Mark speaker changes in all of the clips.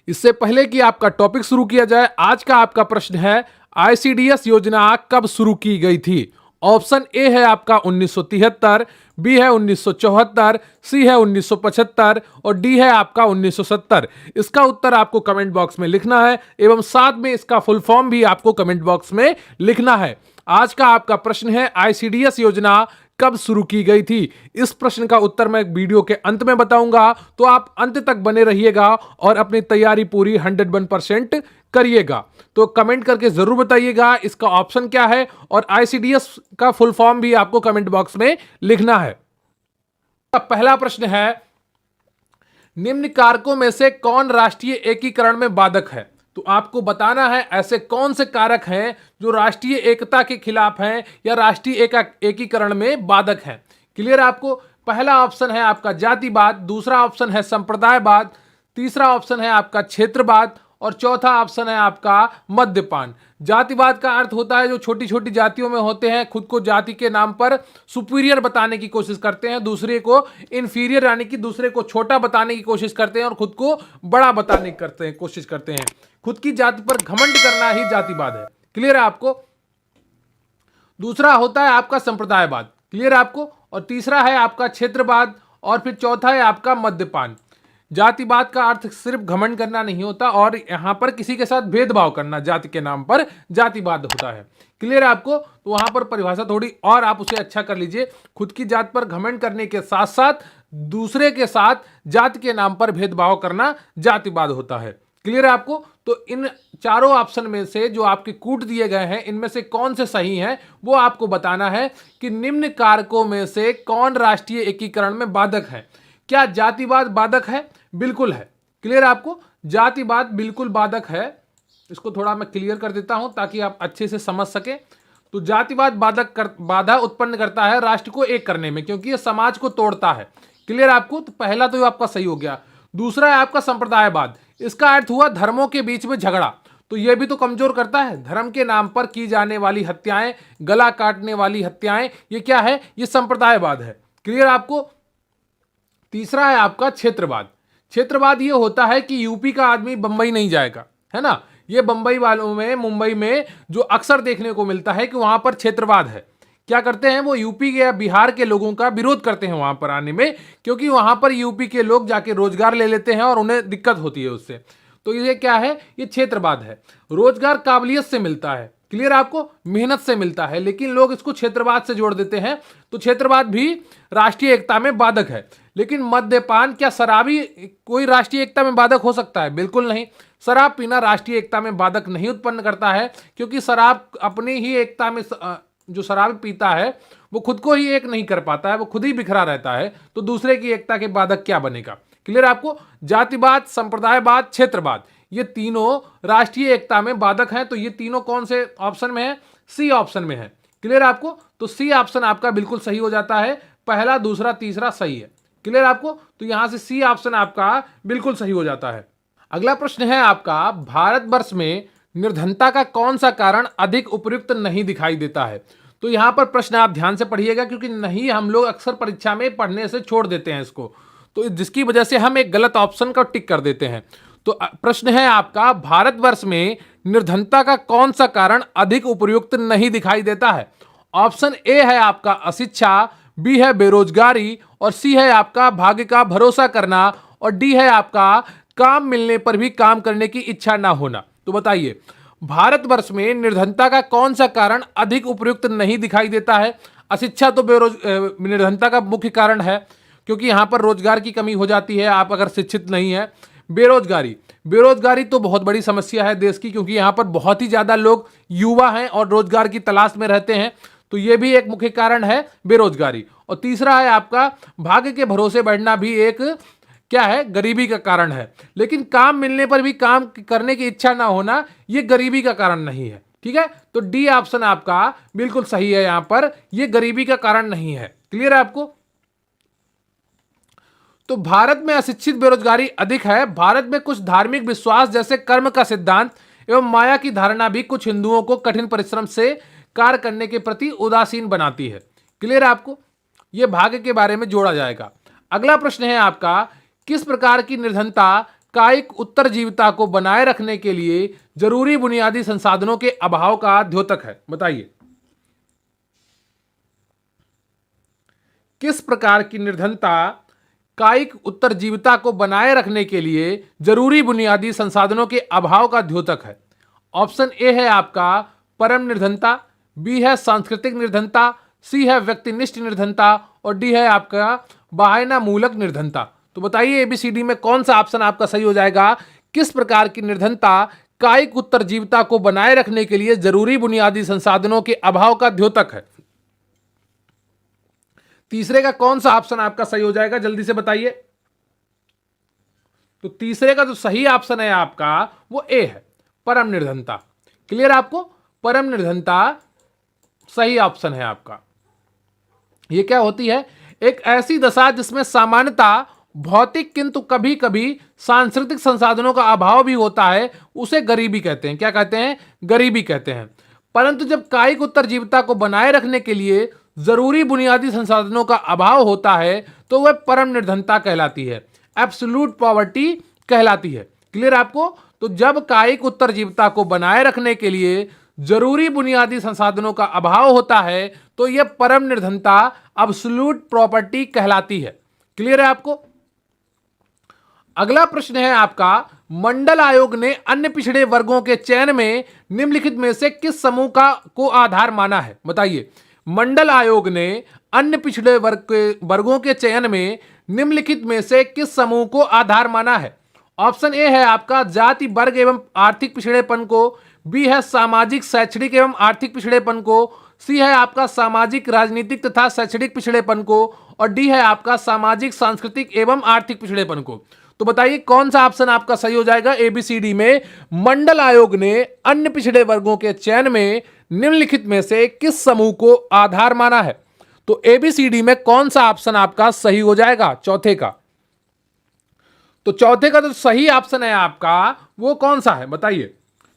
Speaker 1: इससे पहले कि आपका टॉपिक शुरू किया जाए, आज का आपका प्रश्न है आईसीडीएस योजना कब शुरू की गई थी। ऑप्शन ए है आपका 1973, बी है 1974, सी है 1975 और डी है आपका 1970। इसका उत्तर आपको कमेंट बॉक्स में लिखना है एवं साथ में इसका फुल फॉर्म भी आपको कमेंट बॉक्स में लिखना है। आज का आपका प्रश्न है आईसीडीएस योजना कब शुरू की गई थी। इस प्रश्न का उत्तर मैं वीडियो के अंत में बताऊंगा, तो आप अंत तक बने रहिएगा और अपनी तैयारी पूरी 101% करिएगा। तो कमेंट करके जरूर बताइएगा इसका ऑप्शन क्या है और आईसीडीएस का फुल फॉर्म भी आपको कमेंट बॉक्स में लिखना है। पहला प्रश्न है, निम्न कारकों में से कौन राष्ट्रीय एकीकरण में बाधक है। तो आपको बताना है ऐसे कौन से कारक हैं जो राष्ट्रीय एकता के खिलाफ हैं या राष्ट्रीय एकीकरण में बाधक हैं। क्लियर है आपको। पहला ऑप्शन है आपका जातिवाद, दूसरा ऑप्शन है संप्रदायवाद, तीसरा ऑप्शन है आपका क्षेत्रवाद और चौथा ऑप्शन है आपका मद्यपान। जातिवाद का अर्थ होता है जो छोटी छोटी जातियों में होते हैं, खुद को जाति के नाम पर सुपीरियर बताने की कोशिश करते हैं, दूसरे को इंफीरियर यानी कि दूसरे को छोटा बताने की कोशिश करते हैं और खुद को बड़ा बताने की कोशिश करते हैं। खुद की जाति पर घमंड करना ही जातिवाद है। क्लियर है आपको। दूसरा होता है आपका संप्रदायवाद। क्लियर है आपको। और तीसरा है आपका क्षेत्रवाद और फिर चौथा है आपका मद्यपान। जातिवाद का अर्थ सिर्फ घमंड करना नहीं होता और यहां पर किसी के साथ भेदभाव करना जाति के नाम पर जातिवाद होता है। क्लियर है आपको। तो वहां पर परिभाषा थोड़ी और आप उसे अच्छा कर लीजिए। खुद की जात पर घमंड करने के साथ साथ दूसरे के साथ जाति के नाम पर भेदभाव करना जातिवाद होता है। क्लियर है आपको। तो इन चारों ऑप्शन में से जो आपके कूट दिए गए हैं इनमें से कौन से सही हैं वो आपको बताना है कि निम्न कारकों में से कौन राष्ट्रीय एकीकरण में बाधक है। क्या जातिवाद बाधक है? बिल्कुल है। क्लियर है आपको। जातिवाद बिल्कुल बाधक है। इसको थोड़ा मैं क्लियर कर देता हूं ताकि आप अच्छे से समझ सके। तो जातिवाद बाधा उत्पन्न करता है राष्ट्र को एक करने में, क्योंकि यह समाज को तोड़ता है। क्लियर आपको। तो पहला तो आपका सही हो गया। दूसरा है आपका संप्रदायवाद। इसका अर्थ हुआ धर्मों के बीच में झगड़ा, तो यह भी तो कमजोर करता है। धर्म के नाम पर की जाने वाली हत्याएं, गला काटने वाली हत्याएं, ये क्या है? ये संप्रदायवाद है। क्लियर आपको। तीसरा है आपका क्षेत्रवाद। क्षेत्रवाद ये होता है कि यूपी का आदमी बंबई नहीं जाएगा, है ना। ये बंबई वालों में, मुंबई में जो अक्सर देखने को मिलता है कि वहां पर क्षेत्रवाद है। क्या करते हैं वो? यूपी के या बिहार के लोगों का विरोध करते हैं वहां पर आने में, क्योंकि वहां पर यूपी के लोग जाके रोजगार ले लेते हैं और उन्हें दिक्कत होती है उससे। तो ये क्या है? ये क्षेत्रवाद है। रोजगार काबिलियत से मिलता है। क्लियर आपको। मेहनत से मिलता है, लेकिन लोग इसको क्षेत्रवाद से जोड़ देते हैं। तो क्षेत्रवाद भी राष्ट्रीय एकता में बाधक है। लेकिन मद्यपान, क्या शराबी कोई राष्ट्रीय एकता में बाधक हो सकता है? बिल्कुल नहीं। शराब पीना राष्ट्रीय एकता में बाधक नहीं उत्पन्न करता है, क्योंकि शराब अपनी ही एकता में, जो शराब पीता है वो खुद को ही एक नहीं कर पाता है, वो खुद ही बिखरा रहता है, तो दूसरे की एकता के बाधक क्या बनेगा। क्लियर आपको। जातिवाद, संप्रदायवाद, क्षेत्रवाद, ये तीनों राष्ट्रीय एकता में बाधक हैं। तो ये तीनों कौन से ऑप्शन में है? सी ऑप्शन में है। क्लियर आपको। तो सी ऑप्शन आपका बिल्कुल सही हो जाता है। पहला, दूसरा, तीसरा सही है। क्लियर आपको। तो यहां से सी ऑप्शन आपका बिल्कुल सही हो जाता है। अगला प्रश्न है आपका, भारतवर्ष में निर्धनता का कौन सा कारण अधिक उपयुक्त नहीं दिखाई देता है। तो यहां पर प्रश्न आप ध्यान से पढ़िएगा, क्योंकि नहीं हम लोग अक्सर परीक्षा में पढ़ने से छोड़ देते हैं इसको, तो जिसकी वजह से हम एक गलत ऑप्शन का टिक कर देते हैं। तो प्रश्न है आपका, भारतवर्ष में निर्धनता का कौन सा कारण अधिक उपयुक्त नहीं दिखाई देता है। ऑप्शन ए है आपका अशिक्षा, बी है बेरोजगारी और सी है आपका भाग्य का भरोसा करना और डी है आपका काम मिलने पर भी काम करने की इच्छा ना होना। तो बताइए, भारतवर्ष में निर्धनता का कौन सा कारण अधिक उपयुक्त नहीं दिखाई देता है। अशिक्षा तो निर्धनता का मुख्य कारण है, क्योंकि यहां पर रोजगार की कमी हो जाती है आप अगर शिक्षित नहीं है। बेरोजगारी, बेरोजगारी तो बहुत बड़ी समस्या है देश की, क्योंकि यहां पर बहुत ही ज्यादा लोग युवा हैं और रोजगार की तलाश में रहते हैं, तो यह भी एक मुख्य कारण है बेरोजगारी। और तीसरा है आपका भाग्य के भरोसे बैठना भी एक क्या है? गरीबी का कारण है। लेकिन काम मिलने पर भी काम करने की इच्छा ना होना, यह गरीबी का कारण नहीं है। ठीक है। तो डी ऑप्शन आपका बिल्कुल सही है। यहां पर यह गरीबी का कारण नहीं है। क्लियर है आपको। तो भारत में अशिक्षित बेरोजगारी अधिक है। भारत में कुछ धार्मिक विश्वास जैसे कर्म का सिद्धांत एवं माया की धारणा भी कुछ हिंदुओं को कठिन परिश्रम से कार्य करने के प्रति उदासीन बनाती है। क्लियर है आपको। यह भाग्य के बारे में जोड़ा जाएगा। अगला प्रश्न है आपका, किस प्रकार की निर्धनता कायिक उत्तरजीविता को बनाए रखने के लिए जरूरी बुनियादी संसाधनों के अभाव का द्योतक है? बताइए। किस प्रकार की निर्धनता कायिक उत्तरजीविता को बनाए रखने के लिए जरूरी बुनियादी संसाधनों के अभाव का द्योतक है? ऑप्शन ए है आपका परम निर्धनता, बी है सांस्कृतिक निर्धनता, सी है व्यक्तिनिष्ठ निर्धनता और डी है आपका बाहायना मूलक निर्धनता। तो बताइए एबीसीडी में कौन सा ऑप्शन आपका सही हो जाएगा? किस प्रकार की निर्धनता कायिक उत्तरजीविता को बनाए रखने के लिए जरूरी बुनियादी संसाधनों के अभाव का द्योतक है? तीसरे का कौन सा ऑप्शन आपका सही हो जाएगा? जल्दी से बताइए। तो तीसरे का जो सही ऑप्शन है आपका वो ए है, परम निर्धनता। क्लियर आपको? परम निर्धनता सही ऑप्शन है आपका। यह क्या होती है? एक ऐसी दशा जिसमें सामान्यतः भौतिक किंतु कभी कभी सांस्कृतिक संसाधनों का अभाव भी होता है, उसे गरीबी कहते हैं। क्या कहते हैं? गरीबी कहते हैं। परंतु जब कायिक उत्तरजीविता को बनाए रखने के लिए जरूरी बुनियादी संसाधनों का अभाव होता है तो वह परम निर्धनता कहलाती है, एब्सोल्यूट पॉवर्टी कहलाती है। क्लियर आपको? तो जब कायिक उत्तरजीविता को बनाए रखने के लिए जरूरी बुनियादी संसाधनों का अभाव होता है तो यह परम निर्धनता एब्सोल्यूट प्रॉपर्टी कहलाती है। क्लियर है आपको? अगला प्रश्न है आपका, मंडल आयोग ने अन्य पिछड़े वर्गों के चयन में निम्नलिखित में से किस समूह को आधार माना है? बताइए। मंडल आयोग ने अन्य पिछड़े वर्गों के चयन में निम्नलिखित में से किस समूह को आधार माना है? ऑप्शन ए है आपका जाति वर्ग एवं आर्थिक पिछड़ेपन को, बी है सामाजिक शैक्षणिक एवं आर्थिक पिछड़ेपन को, सी है आपका सामाजिक राजनीतिक तथा शैक्षणिक पिछड़ेपन को और डी है आपका सामाजिक सांस्कृतिक एवं आर्थिक पिछड़ेपन को। तो बताइए कौन सा ऑप्शन आपका सही हो जाएगा? एबीसीडी में मंडल आयोग ने अन्य पिछड़े वर्गों के चयन में निम्नलिखित में से किस समूह को आधार माना है? तो एबीसीडी में कौन सा ऑप्शन आपका सही हो जाएगा? चौथे का। तो चौथे का जो सही ऑप्शन है आपका वो कौन सा है? बताइए।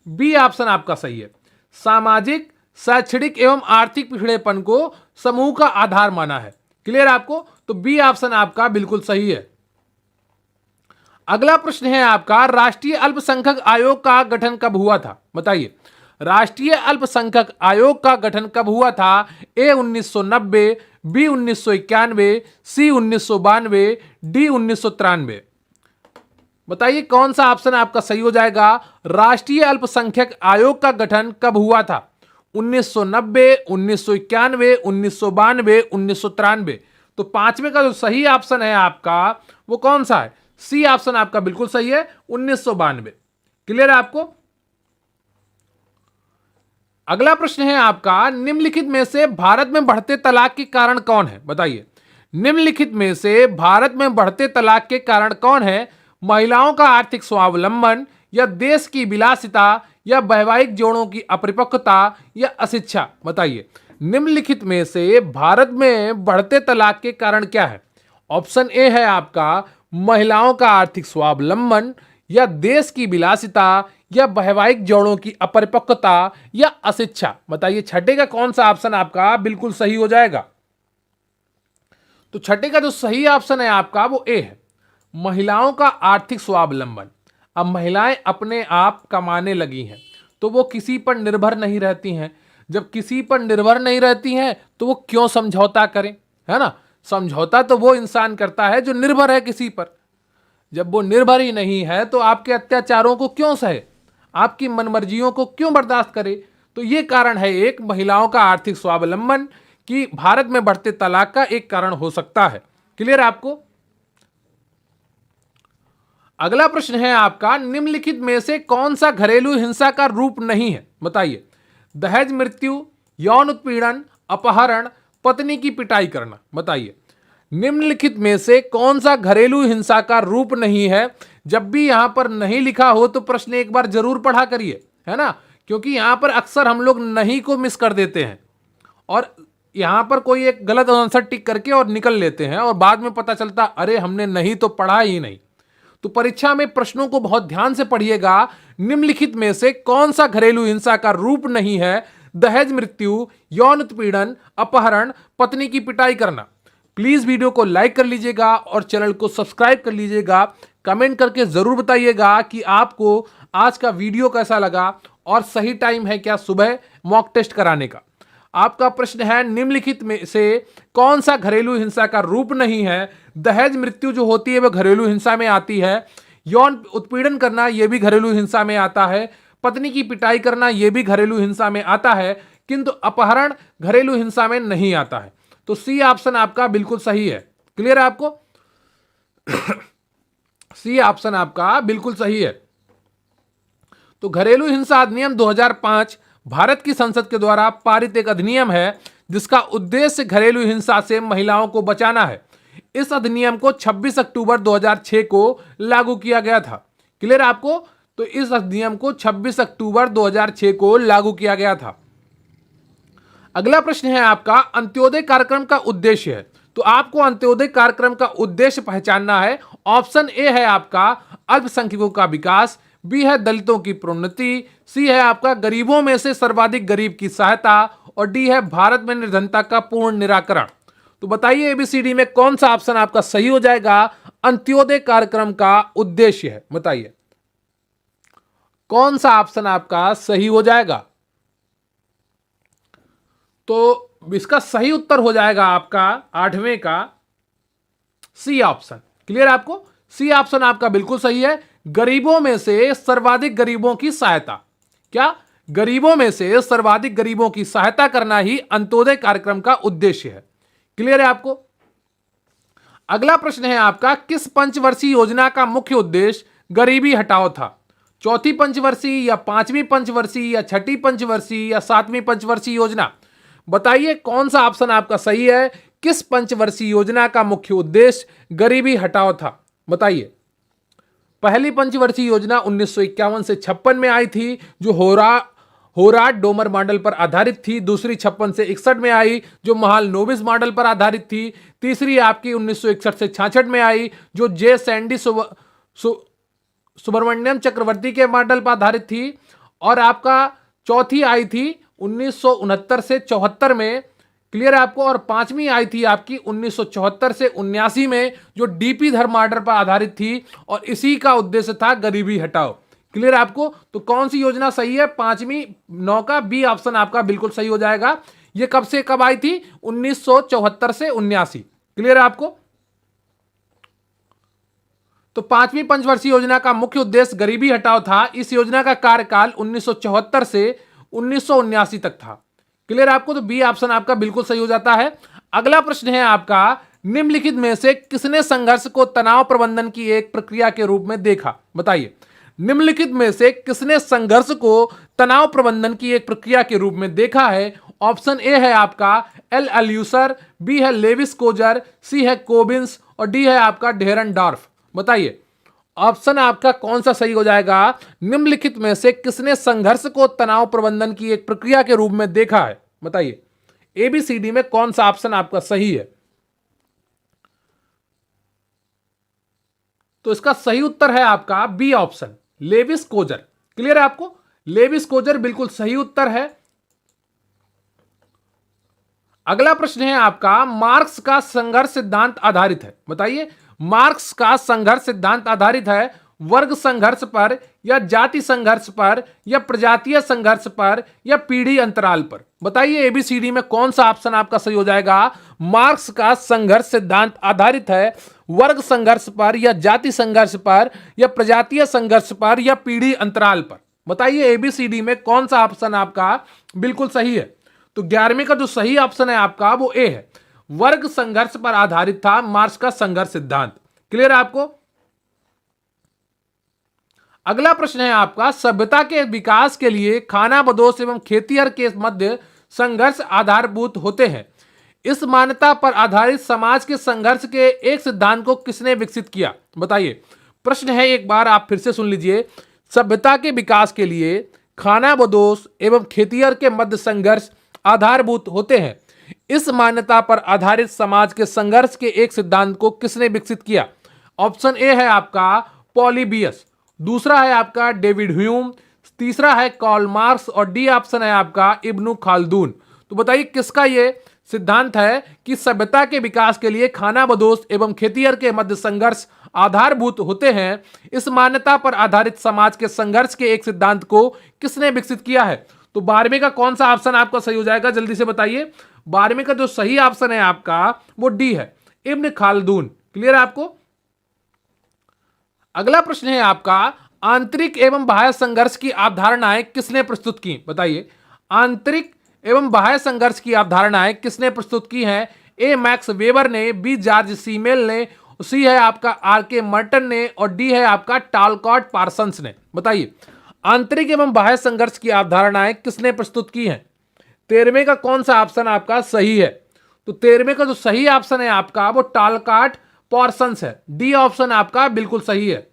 Speaker 1: बी ऑप्शन आपका सही है, सामाजिक शैक्षणिक एवं आर्थिक पिछड़ेपन को समूह का आधार माना है। क्लियर आपको? तो बी ऑप्शन आपका बिल्कुल सही है। अगला प्रश्न है आपका, राष्ट्रीय अल्पसंख्यक आयोग का गठन कब हुआ था? बताइए। राष्ट्रीय अल्पसंख्यक आयोग का गठन कब हुआ था? ए 1990, बी 1991, सी 1992, डी 1993। बताइए कौन सा ऑप्शन आपका सही हो जाएगा? राष्ट्रीय अल्पसंख्यक आयोग का गठन कब हुआ था? 1990, 1991, 1992, 1993। तो पांचवें का जो सही ऑप्शन है आपका वो कौन सा है? सी ऑप्शन आपका बिल्कुल सही है, 1992। क्लियर है आपको? अगला प्रश्न है आपका, निम्नलिखित में से भारत में बढ़ते तलाक के कारण कौन है? बताइए। निम्नलिखित में से भारत में बढ़ते तलाक के कारण कौन है? महिलाओं का आर्थिक स्वावलंबन या देश की विलासिता या वैवाहिक जोड़ों की अपरिपक्वता या अशिक्षा? बताइए। निम्नलिखित में से भारत में बढ़ते तलाक के कारण क्या है? ऑप्शन ए है आपका महिलाओं का आर्थिक स्वावलंबन या देश की विलासिता या वैवाहिक जोड़ों की अपरिपक्वता या अशिक्षा। बताइए छठे का कौन सा ऑप्शन आपका बिल्कुल सही हो जाएगा? तो छठे का जो सही ऑप्शन है आपका वो ए है, महिलाओं का आर्थिक स्वावलंबन। अब महिलाएं अपने आप कमाने लगी हैं तो वो किसी पर निर्भर नहीं रहती हैं। जब किसी पर निर्भर नहीं रहती हैं तो वो क्यों समझौता करें? है ना? समझौता तो वो इंसान करता है जो निर्भर है किसी पर। जब वो निर्भर ही नहीं है तो आपके अत्याचारों को क्यों सहे, आपकी मनमर्जियों को क्यों बर्दाश्त करे? तो ये कारण है एक, महिलाओं का आर्थिक स्वावलंबन कि भारत में बढ़ते तलाक का एक कारण हो सकता है। क्लियर आपको? अगला प्रश्न है आपका, निम्नलिखित में से कौन सा घरेलू हिंसा का रूप नहीं है? बताइए। दहेज मृत्यु, यौन उत्पीड़न, अपहरण, पत्नी की पिटाई करना। बताइए निम्नलिखित में से कौन सा घरेलू हिंसा का रूप नहीं है? जब भी यहां पर नहीं लिखा हो तो प्रश्न एक बार जरूर पढ़ा करिए, है ना? क्योंकि यहां पर अक्सर हम लोग नहीं को मिस कर देते हैं और यहां पर कोई एक गलत आंसर टिक करके और निकल लेते हैं और बाद में पता चलता अरे हमने नहीं तो पढ़ा ही नहीं। तो परीक्षा में प्रश्नों को बहुत ध्यान से पढ़िएगा। निम्नलिखित में से कौन सा घरेलू हिंसा का रूप नहीं है? दहेज मृत्यु, यौन उत्पीड़न, अपहरण, पत्नी की पिटाई करना। प्लीज वीडियो को लाइक कर लीजिएगा और चैनल को सब्सक्राइब कर लीजिएगा। कमेंट करके जरूर बताइएगा कि आपको आज का वीडियो कैसा लगा और सही टाइम है क्या सुबह मॉक टेस्ट कराने का। आपका प्रश्न है, निम्नलिखित में से कौन सा घरेलू हिंसा का रूप नहीं है? दहेज मृत्यु जो होती है वह घरेलू हिंसा में आती है। यौन उत्पीड़न करना यह भी घरेलू हिंसा में आता है। पत्नी की पिटाई करना यह भी घरेलू हिंसा में आता है, किंतु अपहरण घरेलू हिंसा में नहीं आता है। तो सी ऑप्शन आपका बिल्कुल सही है। क्लियर है आपको? सी ऑप्शन आपका बिल्कुल सही है। तो घरेलू हिंसा अधिनियम 2005 भारत की संसद के द्वारा पारित एक अधिनियम है जिसका उद्देश्य घरेलू हिंसा से महिलाओं को बचाना है। इस अधिनियम को 26 अक्टूबर 2006 को लागू किया गया था। क्लियर है आपको? तो इस अधिनियम को 26 अक्टूबर 2006 को लागू किया गया था। अगला प्रश्न है आपका, अंत्योदय कार्यक्रम का उद्देश्य है। तो आपको अंत्योदय कार्यक्रम का उद्देश्य पहचानना है। ऑप्शन ए है आपका अल्पसंख्यकों का विकास, बी है दलितों की प्रोन्नति, सी है आपका गरीबों में से सर्वाधिक गरीब की सहायता, और डी है भारत में निर्धनता का पूर्ण निराकरण। तो बताइए एबीसीडी में कौन सा ऑप्शन आपका सही हो जाएगा? अंत्योदय कार्यक्रम का उद्देश्य है, बताइए कौन सा ऑप्शन आपका सही हो जाएगा? तो इसका सही उत्तर हो जाएगा आपका 8वें का सी ऑप्शन। क्लियर आपको? सी ऑप्शन आपका बिल्कुल सही है। गरीबों में से सर्वाधिक गरीबों की सहायता। क्या? गरीबों में से सर्वाधिक गरीबों की सहायता करना ही अंत्योदय कार्यक्रम का उद्देश्य है। क्लियर है आपको? अगला प्रश्न है आपका, किस पंचवर्षीय योजना का मुख्य उद्देश्य गरीबी हटाओ था? चौथी पंचवर्षीय या पांचवी पंचवर्षीय या छठी पंचवर्षीय या सातवीं पंचवर्षीय योजना? बताइए कौन सा ऑप्शन आपका सही है? किस पंचवर्षीय योजना का मुख्य उद्देश्य गरीबी हटाओ था? बताइए। पहली पंचवर्षीय योजना 1951 से 56 में आई थी, जो होराट डोमर मॉडल पर आधारित थी। दूसरी 56 से 61 में आई, जो महालनोबिस मॉडल पर आधारित थी। तीसरी आपकी 1961 से 66 में आई, जो जे सैंडी सुब्रमण्यम चक्रवर्ती के मॉडल पर आधारित थी। और आपका चौथी आई थी 1969 से 74 में। क्लियर है आपको? और पांचवी आई थी आपकी 1974 से 79 में, जो डीपी धर मॉडल पर आधारित थी और इसी का उद्देश्य था गरीबी हटाओ। क्लियर है आपको? तो कौन सी योजना सही है? पांचवी 9 का बी ऑप्शन आपका बिल्कुल सही हो जाएगा। ये कब से कब आई थी? 1974 से 79। क्लियर है आपको? तो पांचवी पंचवर्षीय योजना का मुख्य उद्देश्य गरीबी हटाओ था। इस योजना का कार्यकाल 1974 से 1979 तक था। क्लियर आपको? तो बी ऑप्शन आपका बिल्कुल सही हो जाता है। अगला प्रश्न है आपका, निम्नलिखित में से किसने संघर्ष को तनाव प्रबंधन की एक प्रक्रिया के रूप में देखा? बताइए। निम्नलिखित में से किसने संघर्ष को तनाव प्रबंधन की एक प्रक्रिया के रूप में देखा है? ऑप्शन ए है आपका एल अल्यूसर, बी है लेविस कोजर, सी है कोबिन्स और डी है आपका डेहरनडॉर्फ। बताइए ऑप्शन आपका कौन सा सही हो जाएगा? निम्नलिखित में से किसने संघर्ष को तनाव प्रबंधन की एक प्रक्रिया के रूप में देखा है? बताइए एबीसीडी में कौन सा ऑप्शन आपका सही है? तो इसका सही उत्तर है आपका B option Lewis Coser. Clear है आपको? लेविस कोजर बिल्कुल सही उत्तर है। अगला प्रश्न है आपका, मार्क्स का संघर्ष सिद्धांत आधारित है। बताइए मार्क्स का संघर्ष सिद्धांत आधारित है वर्ग संघर्ष पर या जाति संघर्ष पर या प्रजातीय संघर्ष पर या पीढ़ी अंतराल पर? बताइए एबीसीडी में कौन सा ऑप्शन आपका सही हो जाएगा? मार्क्स का संघर्ष सिद्धांत आधारित है वर्ग संघर्ष पर या जाति संघर्ष पर या प्रजातीय संघर्ष पर या पीढ़ी अंतराल पर? बताइए एबीसीडी में कौन सा ऑप्शन आपका बिल्कुल सही है? तो 11वें का जो सही ऑप्शन है आपका वो ए है, वर्ग संघर्ष पर आधारित था मार्क्स का संघर्ष सिद्धांत। क्लियर है आपको? अगला प्रश्न है आपका, सभ्यता के विकास के लिए खानाबदोश एवं खेतिहर के मध्य संघर्ष आधारभूत होते हैं। इस मान्यता पर आधारित समाज के संघर्ष के एक सिद्धांत को किसने विकसित किया? बताइए। प्रश्न है एक बार आप फिर से सुन लीजिए। सभ्यता के विकास के लिए खानाबदोश एवं खेतिहर के मध्य संघर्ष आधारभूत होते हैं। इस मान्यता पर आधारित समाज के संघर्ष के एक सिद्धांत को किसने विकसित किया? ऑप्शन ए है आपका पॉलीबियस, दूसरा है आपका डेविड ह्यूम, तीसरा है कार्ल मार्क्स और डी ऑप्शन है आपका इब्न खाल्दून। तो बताइए किसका ये सिद्धांत है कि सभ्यता के विकास के लिए खानाबदोश एवं खेतिहर के मध्य संघर्ष आधारभूत होते हैं, इस मान्यता पर आधारित समाज के संघर्ष के एक सिद्धांत को किसने विकसित किया है? तो 12वें का कौन सा ऑप्शन आपका सही हो जाएगा, जल्दी से बताइए। 12वें का जो सही ऑप्शन है आपका वो डी है, इब्न खालदून। क्लियर है आपको? अगला प्रश्न है आपका, आंतरिक एवं बाह्य संघर्ष की अवधारणाएं किसने प्रस्तुत की? बताइए, आंतरिक एवं बाह्य संघर्ष की अवधारणाएं किसने प्रस्तुत की हैं? ए मैक्स वेबर ने, बी जॉर्ज सीमेल ने, सी है आपका आर के मर्टन ने, और डी है आपका टालकॉट पार्सन्स ने। बताइए, आंतरिक एवं बाह्य संघर्ष की अवधारणाएं किसने प्रस्तुत की हैं? 13वें का कौन सा ऑप्शन आपका सही है? तो 13वें का जो सही ऑप्शन है आपका वो टालकॉट पार्सन्स है। डी ऑप्शन आपका बिल्कुल सही है।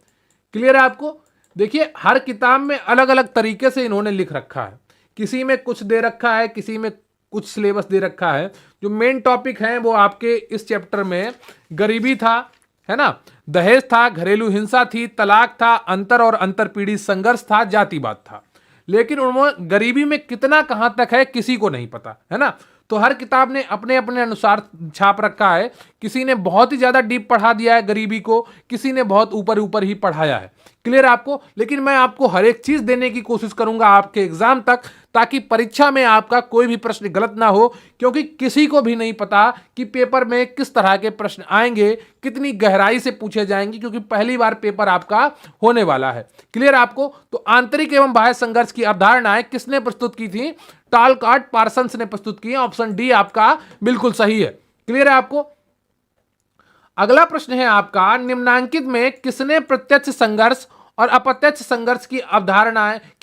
Speaker 1: क्लियर है आपको? देखिए, हर किताब में अलग अलग तरीके से इन्होंने लिख रखा है, किसी में कुछ दे रखा है, किसी में कुछ सिलेबस दे रखा है। जो मेन टॉपिक है वो आपके इस चैप्टर में गरीबी था, है ना, दहेज था, घरेलू हिंसा थी, तलाक था, अंतर और अंतरपीढ़ी संघर्ष था, जातिवाद था। लेकिन उन्होंने गरीबी में कितना कहां तक है किसी को नहीं पता, है ना। तो हर किताब ने अपने अपने अनुसार छाप रखा है। किसी ने बहुत ही ज्यादा डीप पढ़ा दिया है गरीबी को, किसी ने बहुत ऊपर ऊपर ही पढ़ाया है। क्लियर आपको? लेकिन मैं आपको हर एक चीज देने की कोशिश करूंगा आपके एग्जाम तक, ताकि परीक्षा में आपका कोई भी प्रश्न गलत ना हो, क्योंकि किसी को भी नहीं पता कि पेपर में किस तरह के प्रश्न आएंगे, कितनी गहराई से पूछे जाएंगे, क्योंकि पहली बार पेपर आपका होने वाला है। क्लियर आपको? तो आंतरिक एवं बाह्य संघर्ष की अवधारणाएं किसने प्रस्तुत की थी? टालकॉट पार्सन्स ने प्रस्तुत की। ऑप्शन डी आपका बिल्कुल सही है। क्लियर है आपको? अगला प्रश्न है आपका, निम्नांकित में किसने प्रत्यक्ष संघर्ष और अप्रत्यक्ष संघर्ष की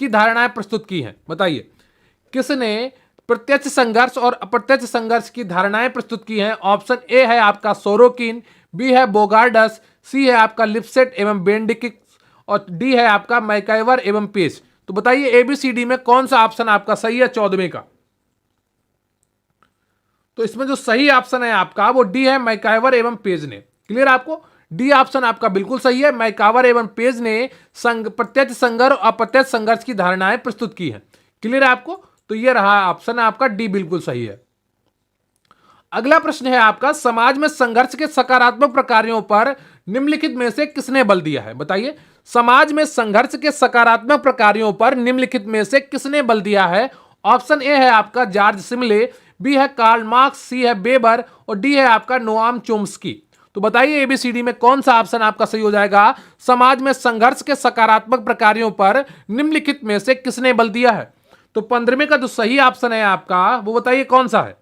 Speaker 1: धारणाएं प्रस्तुत की हैं? बताइए, किसने प्रत्यक्ष संघर्ष और अप्रत्यक्ष संघर्ष की धारणाएं प्रस्तुत की हैं? ऑप्शन ए है आपका सोरोकिन, बी है बोगार्डस, सी है आपका लिप्सेट एवं बेंडिक्स, और डी है आपका मैकाइवर एवं पेज। तो बताइए, एबीसीडी में कौन सा ऑप्शन आपका सही है 14वें का? तो इसमें जो सही ऑप्शन है आपका वो डी है, मैकाइवर एवं पेज ने। क्लियर आपको? डी ऑप्शन आपका बिल्कुल सही है। मैकाइवर एवं पेज ने प्रत्यक्ष संघर्ष और अप्रत्यक्ष संघर्ष की धारणाएं प्रस्तुत की हैं। क्लियर है आपको? तो ये रहा ऑप्शन आपका डी बिल्कुल सही है। अगला प्रश्न है आपका, समाज में संघर्ष के सकारात्मक प्रकारों पर निम्नलिखित में से किसने बल दिया है? बताइए, समाज में संघर्ष के सकारात्मक प्रकारों पर निम्नलिखित में से किसने बल दिया है? ऑप्शन ए है आपका जॉर्ज सिमले, बी है कार्ल मार्क्स, सी है बेबर, और डी है आपका नोआम चोम्स्की। तो बताइए, एबीसीडी में कौन सा ऑप्शन आपका सही हो जाएगा? समाज में संघर्ष के सकारात्मक प्रकारों पर निम्नलिखित में से किसने बल दिया है? तो 15वें का जो सही ऑप्शन है आपका वो बताइए कौन सा है?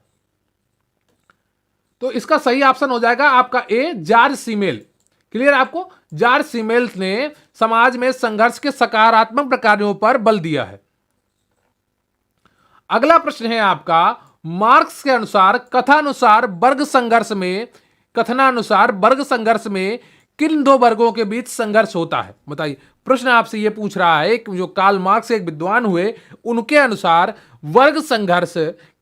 Speaker 1: तो इसका सही ऑप्शन हो जाएगा आपका ए, जॉर्ज सीमेल। क्लियर आपको? जॉर्ज सीमेल ने समाज में संघर्ष के सकारात्मक प्रकारों पर बल दिया है। अगला प्रश्न है आपका, मार्क्स के अनुसार कथनानुसार वर्ग संघर्ष में किन दो वर्गों के बीच संघर्ष होता है? बताइए, प्रश्न आपसे यह पूछ रहा है कि जो कार्ल मार्क्स एक विद्वान हुए, उनके अनुसार वर्ग संघर्ष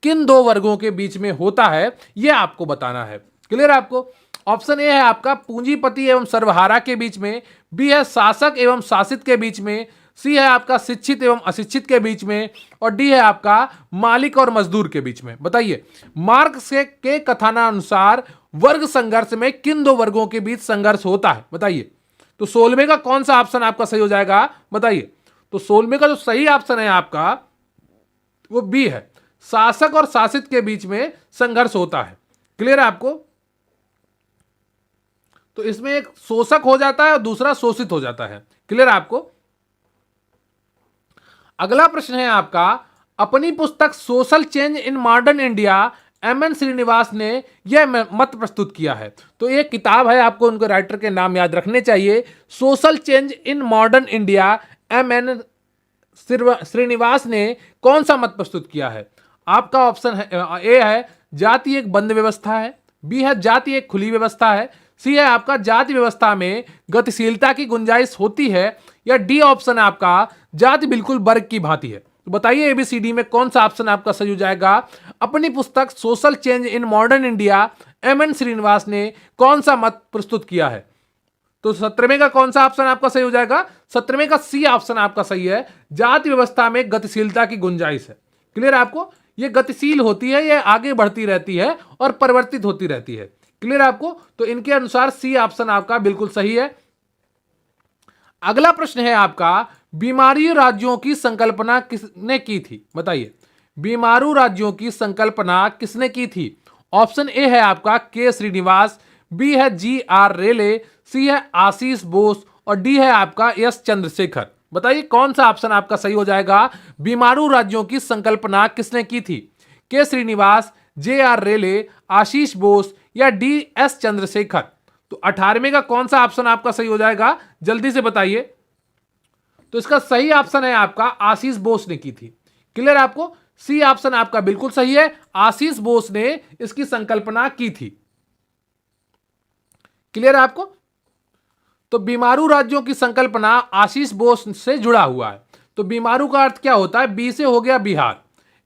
Speaker 1: किन दो वर्गों के बीच में होता है, यह आपको बताना है। क्लियर आपको? ऑप्शन ए है आपका पूंजीपति एवं सर्वहारा के बीच में, बी है शासक एवं शासित के बीच में, सी है आपका शिक्षित एवं अशिक्षित के बीच में, और डी है आपका मालिक और मजदूर के बीच में। बताइए, मार्क्स के कथनानुसार वर्ग संघर्ष में किन दो वर्गों के बीच संघर्ष होता है? बताइए। तो 16वें का कौन सा ऑप्शन आपका सही हो जाएगा? बताइए। तो 16वें का जो सही ऑप्शन है आपका वो बी है, शासक और शासित के बीच में संघर्ष होता है। क्लियर है आपको? तो इसमें एक शोषक हो जाता है और दूसरा शोषित हो जाता है। क्लियर है आपको? अगला प्रश्न है आपका, अपनी पुस्तक social change in modern India M N. Srinivas ने यह मत प्रस्तुत किया है। तो ये किताब है, आपको उनके राइटर के नाम याद रखने चाहिए। Social change in modern India M N. Srinivas ने कौन सा मत प्रस्तुत किया है? आपका ऑप्शन है ए है जाति एक बंद व्यवस्था है, बी है जाति एक खुली व्यवस्था है, सी है आपका जाति व्यवस्था में गतिशीलता की गुंजाइश होती है, या डी ऑप्शन आपका जाति बिल्कुल वर्ग की भांति है। तो बताइए, एबीसीडी में कौन सा ऑप्शन आपका सही हो जाएगा? अपनी पुस्तक social change in modern India M N. Srinivas ने कौन सा मत प्रस्तुत किया है? तो 17वें का कौन सा ऑप्शन आपका सही हो जाएगा? 17वें का सी ऑप्शन आपका सही है, जाति व्यवस्था में गतिशीलता की गुंजाइश है। क्लियर आपको? ये गतिशील होती है, ये आगे बढ़ती रहती है और परिवर्तित होती रहती है। क्लियर आपको? तो इनके अनुसार सी ऑप्शन आपका बिल्कुल सही है। अगला प्रश्न है आपका, बीमारू राज्यों की संकल्पना किसने की थी? बताइए, बीमारू राज्यों की संकल्पना किसने की थी? ऑप्शन ए है आपका के श्रीनिवास, बी है जी आर रेले, सी है आशीष बोस और डी है आपका एस चंद्रशेखर। बताइए कौन सा ऑप्शन आपका सही हो जाएगा? बीमारू राज्यों की संकल्पना किसने की थी? के श्रीनिवास, जे आर रेले, आशीष बोस या डी एस चंद्रशेखर। तो 18वें का कौन सा ऑप्शन आपका सही हो जाएगा? जल्दी से बताइए। तो इसका सही ऑप्शन है आपका आशीष बोस ने की थी। क्लियर आपको? सी ऑप्शन आपका बिल्कुल सही है, आशीष बोस ने इसकी संकल्पना की थी। क्लियर है आपको? तो बीमारू राज्यों की संकल्पना आशीष बोस से जुड़ा हुआ है। तो बीमारू का अर्थ क्या होता है? बी से हो गया बिहार,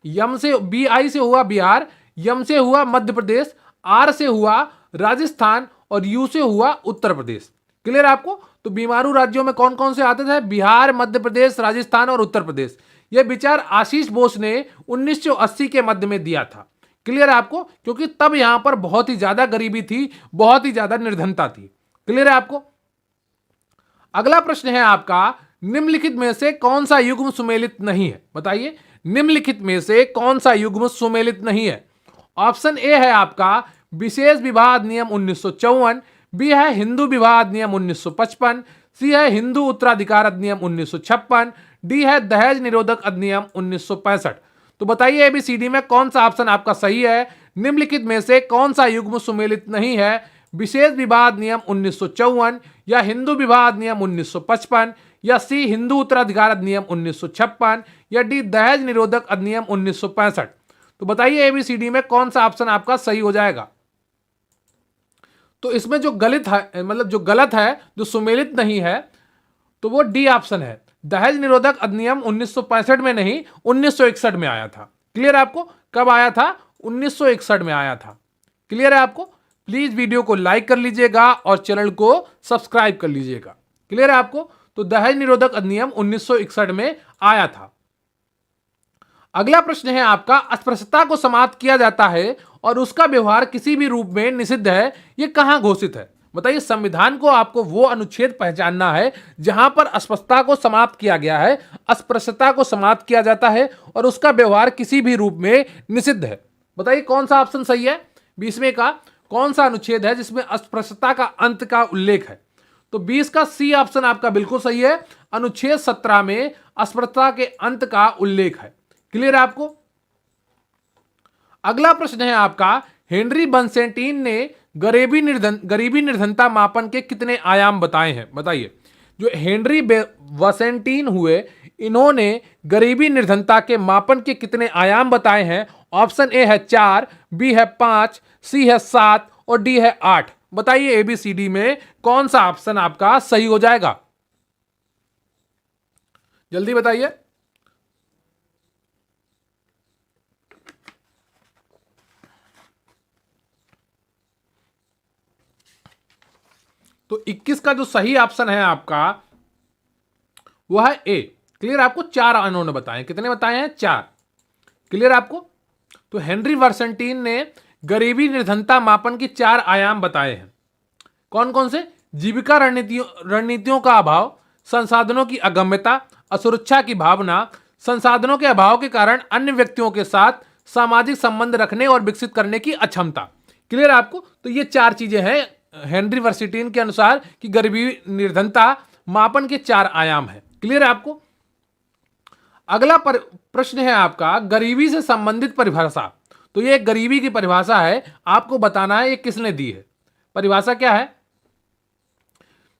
Speaker 1: यम से बी आई से हुआ बिहार, यम से हुआ मध्य प्रदेश, आर से हुआ राजस्थान और यू से हुआ उत्तर प्रदेश। क्लियर आपको? तो बीमारू राज्यों में कौन कौन से आते थे? बिहार, मध्य प्रदेश, राजस्थान और उत्तर प्रदेश। यह विचार आशीष बोस ने 1980 के मध्य में दिया था। क्लियर है आपको? क्योंकि तब यहां पर बहुत ही ज्यादा गरीबी थी, बहुत ही ज्यादा निर्धनता थी। क्लियर है आपको? अगला प्रश्न है आपका, निम्नलिखित में से कौन सा युग्म सुमेलित नहीं है? बताइए, निम्नलिखित में से कौन सा युग्म सुमेलित नहीं है? ऑप्शन ए है आपका विशेष विवाह अधिनियम 1954, बी है हिंदू विवाह अधिनियम 1955, सी है हिंदू उत्तराधिकार अधिनियम 1956, डी है दहेज निरोधक अधिनियम 1965। तो बताइए एबीसीडी में कौन सा ऑप्शन आपका सही है? निम्नलिखित में से कौन सा युग्म सुमेलित नहीं है? विशेष विवाह अधिनियम 1954 या हिंदू विवाह अधिनियम 1955 या सी हिंदू उत्तराधिकार अधिनियम 1956 या डी दहेज निरोधक अधिनियम 1965। तो बताइए एबीसीडी में कौन सा ऑप्शन आपका सही हो जाएगा? तो इसमें जो गलत है, मतलब जो गलत है, जो सुमेलित नहीं है, तो वो डी ऑप्शन है। दहेज निरोधक अधिनियम 1965 में नहीं, 1961 में आया था। क्लियर है आपको? कब आया था? 1961 में आया था। क्लियर है आपको? प्लीज वीडियो को लाइक कर लीजिएगा और चैनल को सब्सक्राइब कर लीजिएगा। क्लियर है आपको? तो दहेज निरोधक अधिनियम 1961 में आया था। अगला प्रश्न है आपका, अस्पृश्यता को समाप्त किया जाता है और उसका व्यवहार किसी भी रूप में निषिद्ध है, यह कहां घोषित है? बताइए, संविधान को आपको वो अनुच्छेद पहचानना है जहां पर अस्पृश्यता को समाप्त किया गया है, अस्पृश्यता को समाप्त किया जाता है और उसका व्यवहार किसी भी रूप में निषिद्ध है। बताइए कौन सा ऑप्शन सही है? 20वें का कौन सा अनुच्छेद है जिसमें अस्पृश्यता का अंत का उल्लेख है? तो 20 का सी ऑप्शन आपका बिल्कुल सही है, अनुच्छेद 17 में अस्पृश्यता के अंत का उल्लेख है। क्लियर है आपको? अगला प्रश्न है आपका, हेनरी बंसेंटीन ने गरीबी निर्धनता मापन के कितने आयाम बताए हैं? बताइए, जो हेनरी बंसेंटीन हुए, इन्होंने गरीबी निर्धनता के मापन के कितने आयाम बताए हैं? ऑप्शन ए है 4, बी है 5, सी है 7 और डी है 8। बताइए एबीसीडी में कौन सा ऑप्शन आपका सही हो जाएगा? जल्दी बताइए। तो 21 का जो सही ऑप्शन है आपका वो है ए। क्लियर आपको? 4 इन्होंने बताए। कितने बताए हैं? 4। क्लियर आपको? तो हेनरी बंसेंटीन ने गरीबी निर्धनता मापन के 4 आयाम बताए हैं। कौन कौन से? जीविका रणनीतियों का अभाव, संसाधनों की अगम्यता, असुरक्षा की भावना, संसाधनों के अभाव के कारण अन्य व्यक्तियों के साथ सामाजिक संबंध रखने और विकसित करने की अक्षमता। क्लियर आपको? तो ये 4 चीजें हैं हेनरी बंसेंटीन के अनुसार कि गरीबी निर्धनता मापन के 4 आयाम है। क्लियर है आपको? अगला प्रश्न है आपका, गरीबी से संबंधित परिभाषा। तो ये गरीबी की परिभाषा है, आपको बताना है ये किसने दी है। परिभाषा क्या है?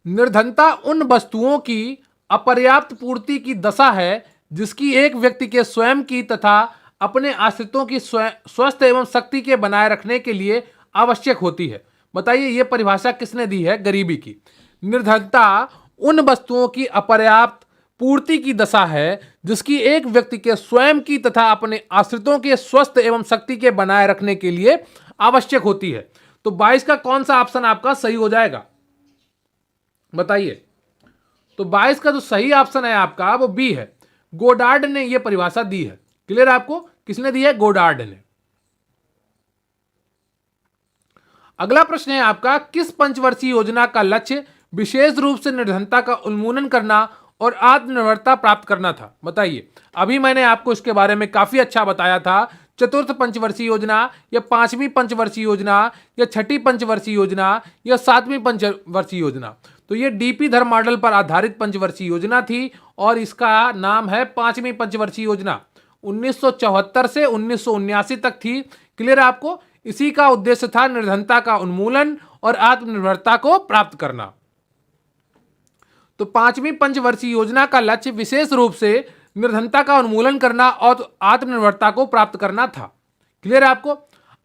Speaker 1: निर्धनता उन वस्तुओं की अपर्याप्त पूर्ति की दशा है जिसकी एक व्यक्ति के स्वयं की तथा अपने आश्रितों की स्वस्थ एवं शक्ति के बनाए रखने के लिए आवश्यक होती है। बताइए ये परिभाषा किसने दी है गरीबी की? निर्धनता उन वस्तुओं की अपर्याप्त पूर्ति की दशा है जिसकी एक व्यक्ति के स्वयं की तथा अपने आश्रितों के स्वस्थ एवं शक्ति के बनाए रखने के लिए आवश्यक होती है। तो 22 का कौन सा ऑप्शन आपका सही हो जाएगा? बताइए। तो 22 का जो सही ऑप्शन है आपका वो बी है, गोडार्ड ने यह परिभाषा दी है। क्लियर आपको? किसने दी है? गोडार्ड ने। अगला प्रश्न है आपका, किस पंचवर्षीय योजना का लक्ष्य विशेष रूप से निर्धनता का उन्मूलन करना और आत्मनिर्भरता प्राप्त करना था? बताइए। अभी मैंने आपको इसके बारे में काफी अच्छा बताया था। चतुर्थ पंचवर्षीय योजना या पांचवी पंचवर्षीय योजना या छठी पंचवर्षीय योजना या सातवीं पंचवर्षीय योजना, तो ये डीपी धर मॉडल पर आधारित पंचवर्षीय योजना थी और इसका नाम है पांचवी पंचवर्षीय योजना। 1974 से 1979 तक थी। क्लियर है आपको? इसी का उद्देश्य था निर्धनता का उन्मूलन और आत्मनिर्भरता को प्राप्त करना। तो पांचवी पंचवर्षीय योजना का लक्ष्य विशेष रूप से निर्धनता का उन्मूलन करना और आत्मनिर्भरता को प्राप्त करना था। क्लियर है आपको?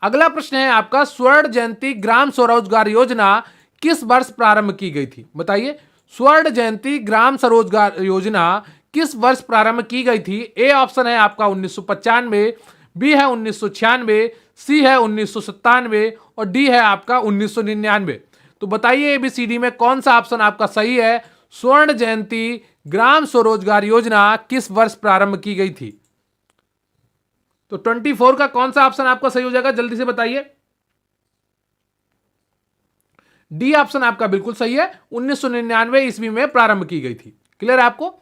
Speaker 1: अगला प्रश्न है आपका, स्वर्ण जयंती ग्राम स्वरोजगार योजना किस वर्ष प्रारंभ की गई थी? बताइए। स्वर्ण जयंती ग्राम स्वरोजगार योजना किस वर्ष प्रारंभ की गई थी? ए ऑप्शन है आपका 1995, बी है 1996, सी है 1997 और डी है आपका 1999। तो बताइए एबीसीडी में कौन सा ऑप्शन आपका सही है? स्वर्ण जयंती ग्राम स्वरोजगार योजना किस वर्ष प्रारंभ की गई थी? तो 24 का कौन सा ऑप्शन आपका सही हो जाएगा? जल्दी से बताइए। डी ऑप्शन आपका बिल्कुल सही है, 1999 ईस्वी में प्रारंभ की गई थी। क्लियर है आपको?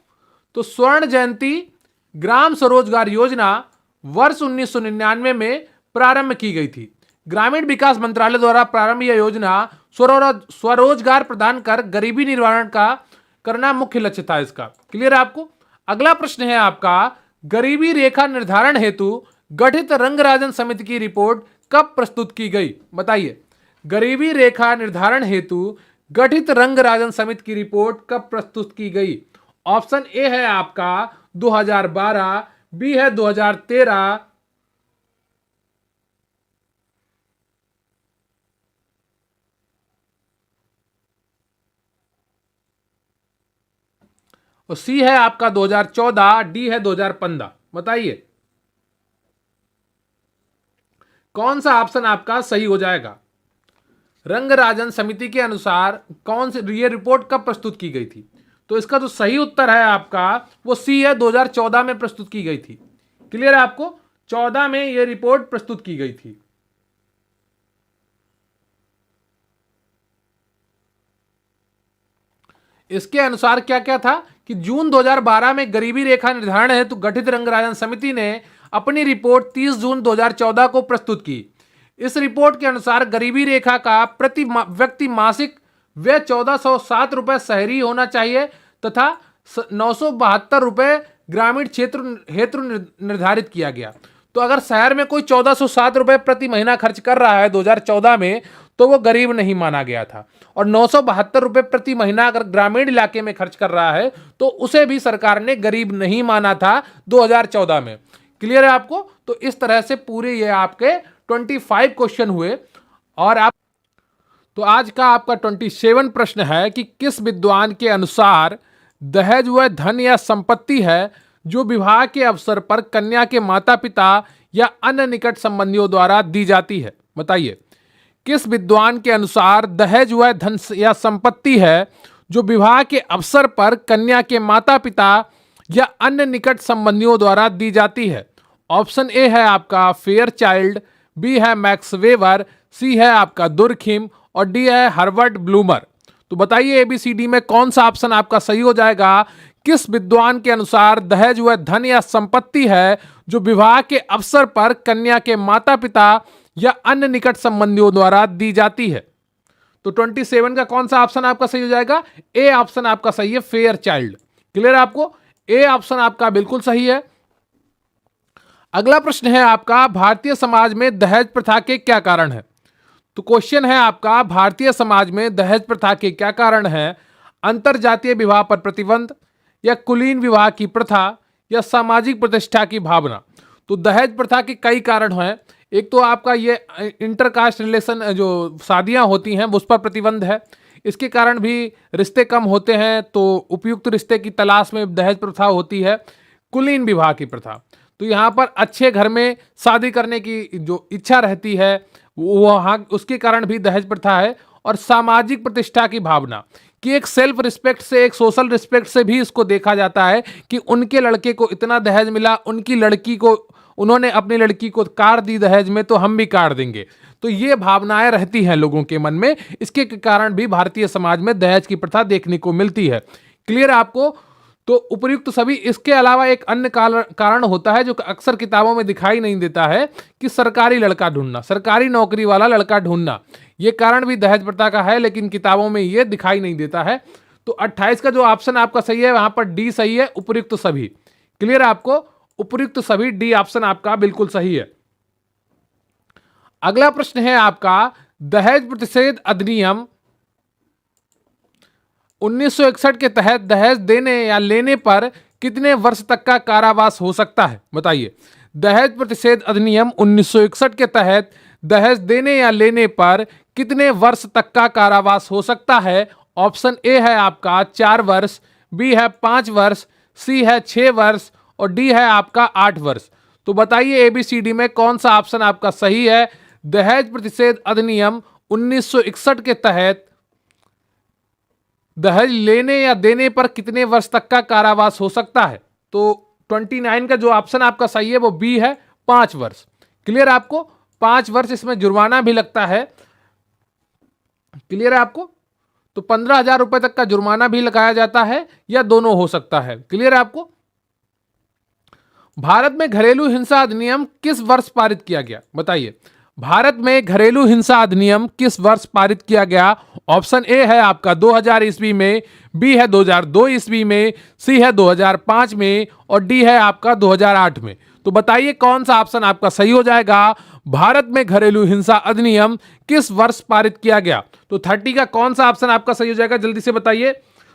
Speaker 1: तो स्वर्ण जयंती ग्राम स्वरोजगार योजना वर्ष 1999 में प्रारंभ की गई थी। ग्रामीण विकास मंत्रालय द्वारा प्रारंभ यह योजना स्वरोजगार प्रदान कर गरीबी निवारण का करना मुख्य लक्ष्य था इसका। क्लियर है आपको? अगला प्रश्न है आपका, गरीबी रेखा निर्धारण हेतु गठित रंगराजन समिति की रिपोर्ट कब प्रस्तुत की गई? बताइए। गरीबी रेखा निर्धारण हेतु गठित रंगराजन समिति की रिपोर्ट कब प्रस्तुत की गई? ऑप्शन ए है आपका 2012, बी है 2013, और सी है आपका 2014, डी है 2015। बताइए कौन सा ऑप्शन आपका सही हो जाएगा? रंगराजन समिति के अनुसार कौन सी ये रिपोर्ट कब प्रस्तुत की गई थी? तो इसका जो सही उत्तर है आपका वो सी है, 2014 में प्रस्तुत की गई थी। क्लियर है आपको? 14 में ये रिपोर्ट प्रस्तुत की गई थी। इसके अनुसार क्या क्या था कि जून 2012 में गरीबी रेखा निर्धारण हेतु गठित रंगराजन समिति ने अपनी रिपोर्ट 30 जून 2014 को प्रस्तुत की। इस रिपोर्ट के अनुसार गरीबी रेखा का प्रति व्यक्ति मासिक व्यय 1407 रुपए शहरी होना चाहिए तथा 972 रुपए ग्रामीण क्षेत्र हेतु निर्धारित किया गया। तो अगर शहर में कोई 1407 रुपए प्रति महीना खर्च कर रहा है 2014 में, तो वो गरीब नहीं माना गया था। और 972 रुपए प्रति महीना अगर ग्रामीण इलाके में खर्च कर रहा है तो उसे भी सरकार ने गरीब नहीं माना था 2014 में। क्लियर है आपको? तो इस तरह से पूरे ये आपके 25 क्वेश्चन हुए। और आप तो आज का आपका 27 प्रश्न है कि किस विद्वान के अनुसार दहेज वह धन या संपत्ति है जो विवाह के अवसर पर कन्या के माता पिता या अन्य निकट संबंधियों द्वारा दी जाती है? बताइए। किस विद्वान के अनुसार दहेज वह धन या संपत्ति है जो विवाह के अवसर पर कन्या के माता पिता या अन्य निकट संबंधियों द्वारा दी जाती है? ऑप्शन ए है आपका फेयर चाइल्ड, बी है मैक्स वेबर, सी है आपका दुर्खिम और डी है हर्बर्ट ब्लूमर। तो बताइए एबीसीडी में कौन सा ऑप्शन आपका सही हो जाएगा? किस विद्वान के अनुसार दहेज वह धन या संपत्ति है जो विवाह के अवसर पर कन्या के माता पिता या अन्य निकट संबंधियों द्वारा दी जाती है? तो 27 का कौन सा ऑप्शन आपका सही हो जाएगा? ए ऑप्शन आपका सही है, फेयर चाइल्ड। क्लियर है आपको? ए ऑप्शन आपका बिल्कुल सही है। अगला प्रश्न है आपका, भारतीय समाज में दहेज प्रथा के क्या कारण है? तो क्वेश्चन है आपका, भारतीय समाज में दहेज प्रथा के क्या कारण है? अंतरजातीय विवाह पर प्रतिबंध या कुलीन विवाह की प्रथा या सामाजिक प्रतिष्ठा की भावना? तो दहेज प्रथा के कई कारण हैं। एक तो आपका ये इंटरकास्ट रिलेशन जो शादियां होती हैं उस पर प्रतिबंध है। इसके कारण भी रिश्ते कम होते हैं, तो उपयुक्त रिश्ते की तलाश में दहेज प्रथा होती है। कुलीन विवाह की प्रथा, तो यहाँ पर अच्छे घर में शादी करने की जो इच्छा रहती है वहाँ उसके कारण भी दहेज प्रथा है। और सामाजिक प्रतिष्ठा की भावना कि एक सेल्फ रिस्पेक्ट से, एक सोशल रिस्पेक्ट से भी इसको देखा जाता है कि उनके लड़के को इतना दहेज मिला, उनकी लड़की को उन्होंने अपनी लड़की को कार दी दहेज में, तो हम भी कार देंगे। तो ये भावनाएं रहती हैं लोगों के मन में, इसके कारण भी भारतीय समाज में दहेज की प्रथा देखने को मिलती है। क्लियर है आपको? तो उपयुक्त सभी। इसके अलावा एक अन्य कारण होता है जो अक्सर किताबों में दिखाई नहीं देता है, कि सरकारी लड़का ढूंढना, सरकारी नौकरी वाला लड़का ढूंढना। ये कारण भी दहेज प्रथा का है, लेकिन किताबों में ये दिखाई नहीं देता है। तो 28 का जो ऑप्शन आपका सही है, वहां पर डी सही है, उपयुक्त सभी। क्लियर है आपको? उपयुक्त सभी, डी ऑप्शन आपका बिल्कुल सही है। अगला प्रश्न है आपका, दहेज प्रतिषेध अधिनियम 1961 के तहत दहेज देने या लेने पर कितने वर्ष तक का कारावास हो सकता है? बताइए। दहेज प्रतिषेध अधिनियम 1961 के तहत दहेज देने या लेने पर कितने वर्ष तक का कारावास हो सकता है? ऑप्शन ए है आपका 4 वर्ष, बी है 5 वर्ष, सी है 6 वर्ष और डी है आपका 8 वर्ष। तो बताइए एबीसीडी में कौन सा ऑप्शन आपका सही है? दहेज प्रतिषेध अधिनियम 1961 के तहत दहेज लेने या देने पर कितने वर्ष तक का कारावास हो सकता है? तो 29 का जो ऑप्शन आपका सही है वो बी है, 5 वर्ष। क्लियर है आपको? 5 वर्ष, इसमें जुर्माना भी लगता है। क्लियर है आपको? तो 15,000 रुपए तक का जुर्माना भी लगाया जाता है, या दोनों हो सकता है। क्लियर है आपको? भारत में घरेलू हिंसा अधिनियम किस वर्ष पारित किया गया? बताइए। भारत में घरेलू हिंसा अधिनियम किस वर्ष पारित किया गया? ऑप्शन ए है आपका 2000 ईस्वी में, बी है 2002 ईस्वी में, सी है 2005 में और डी है आपका 2008 में। तो बताइए कौन सा ऑप्शन आपका सही हो जाएगा? भारत में घरेलू हिंसा अधिनियम किस वर्ष पारित किया गया? तो 30 का कौन सा ऑप्शन आपका सही हो जाएगा? जल्दी से बताइए।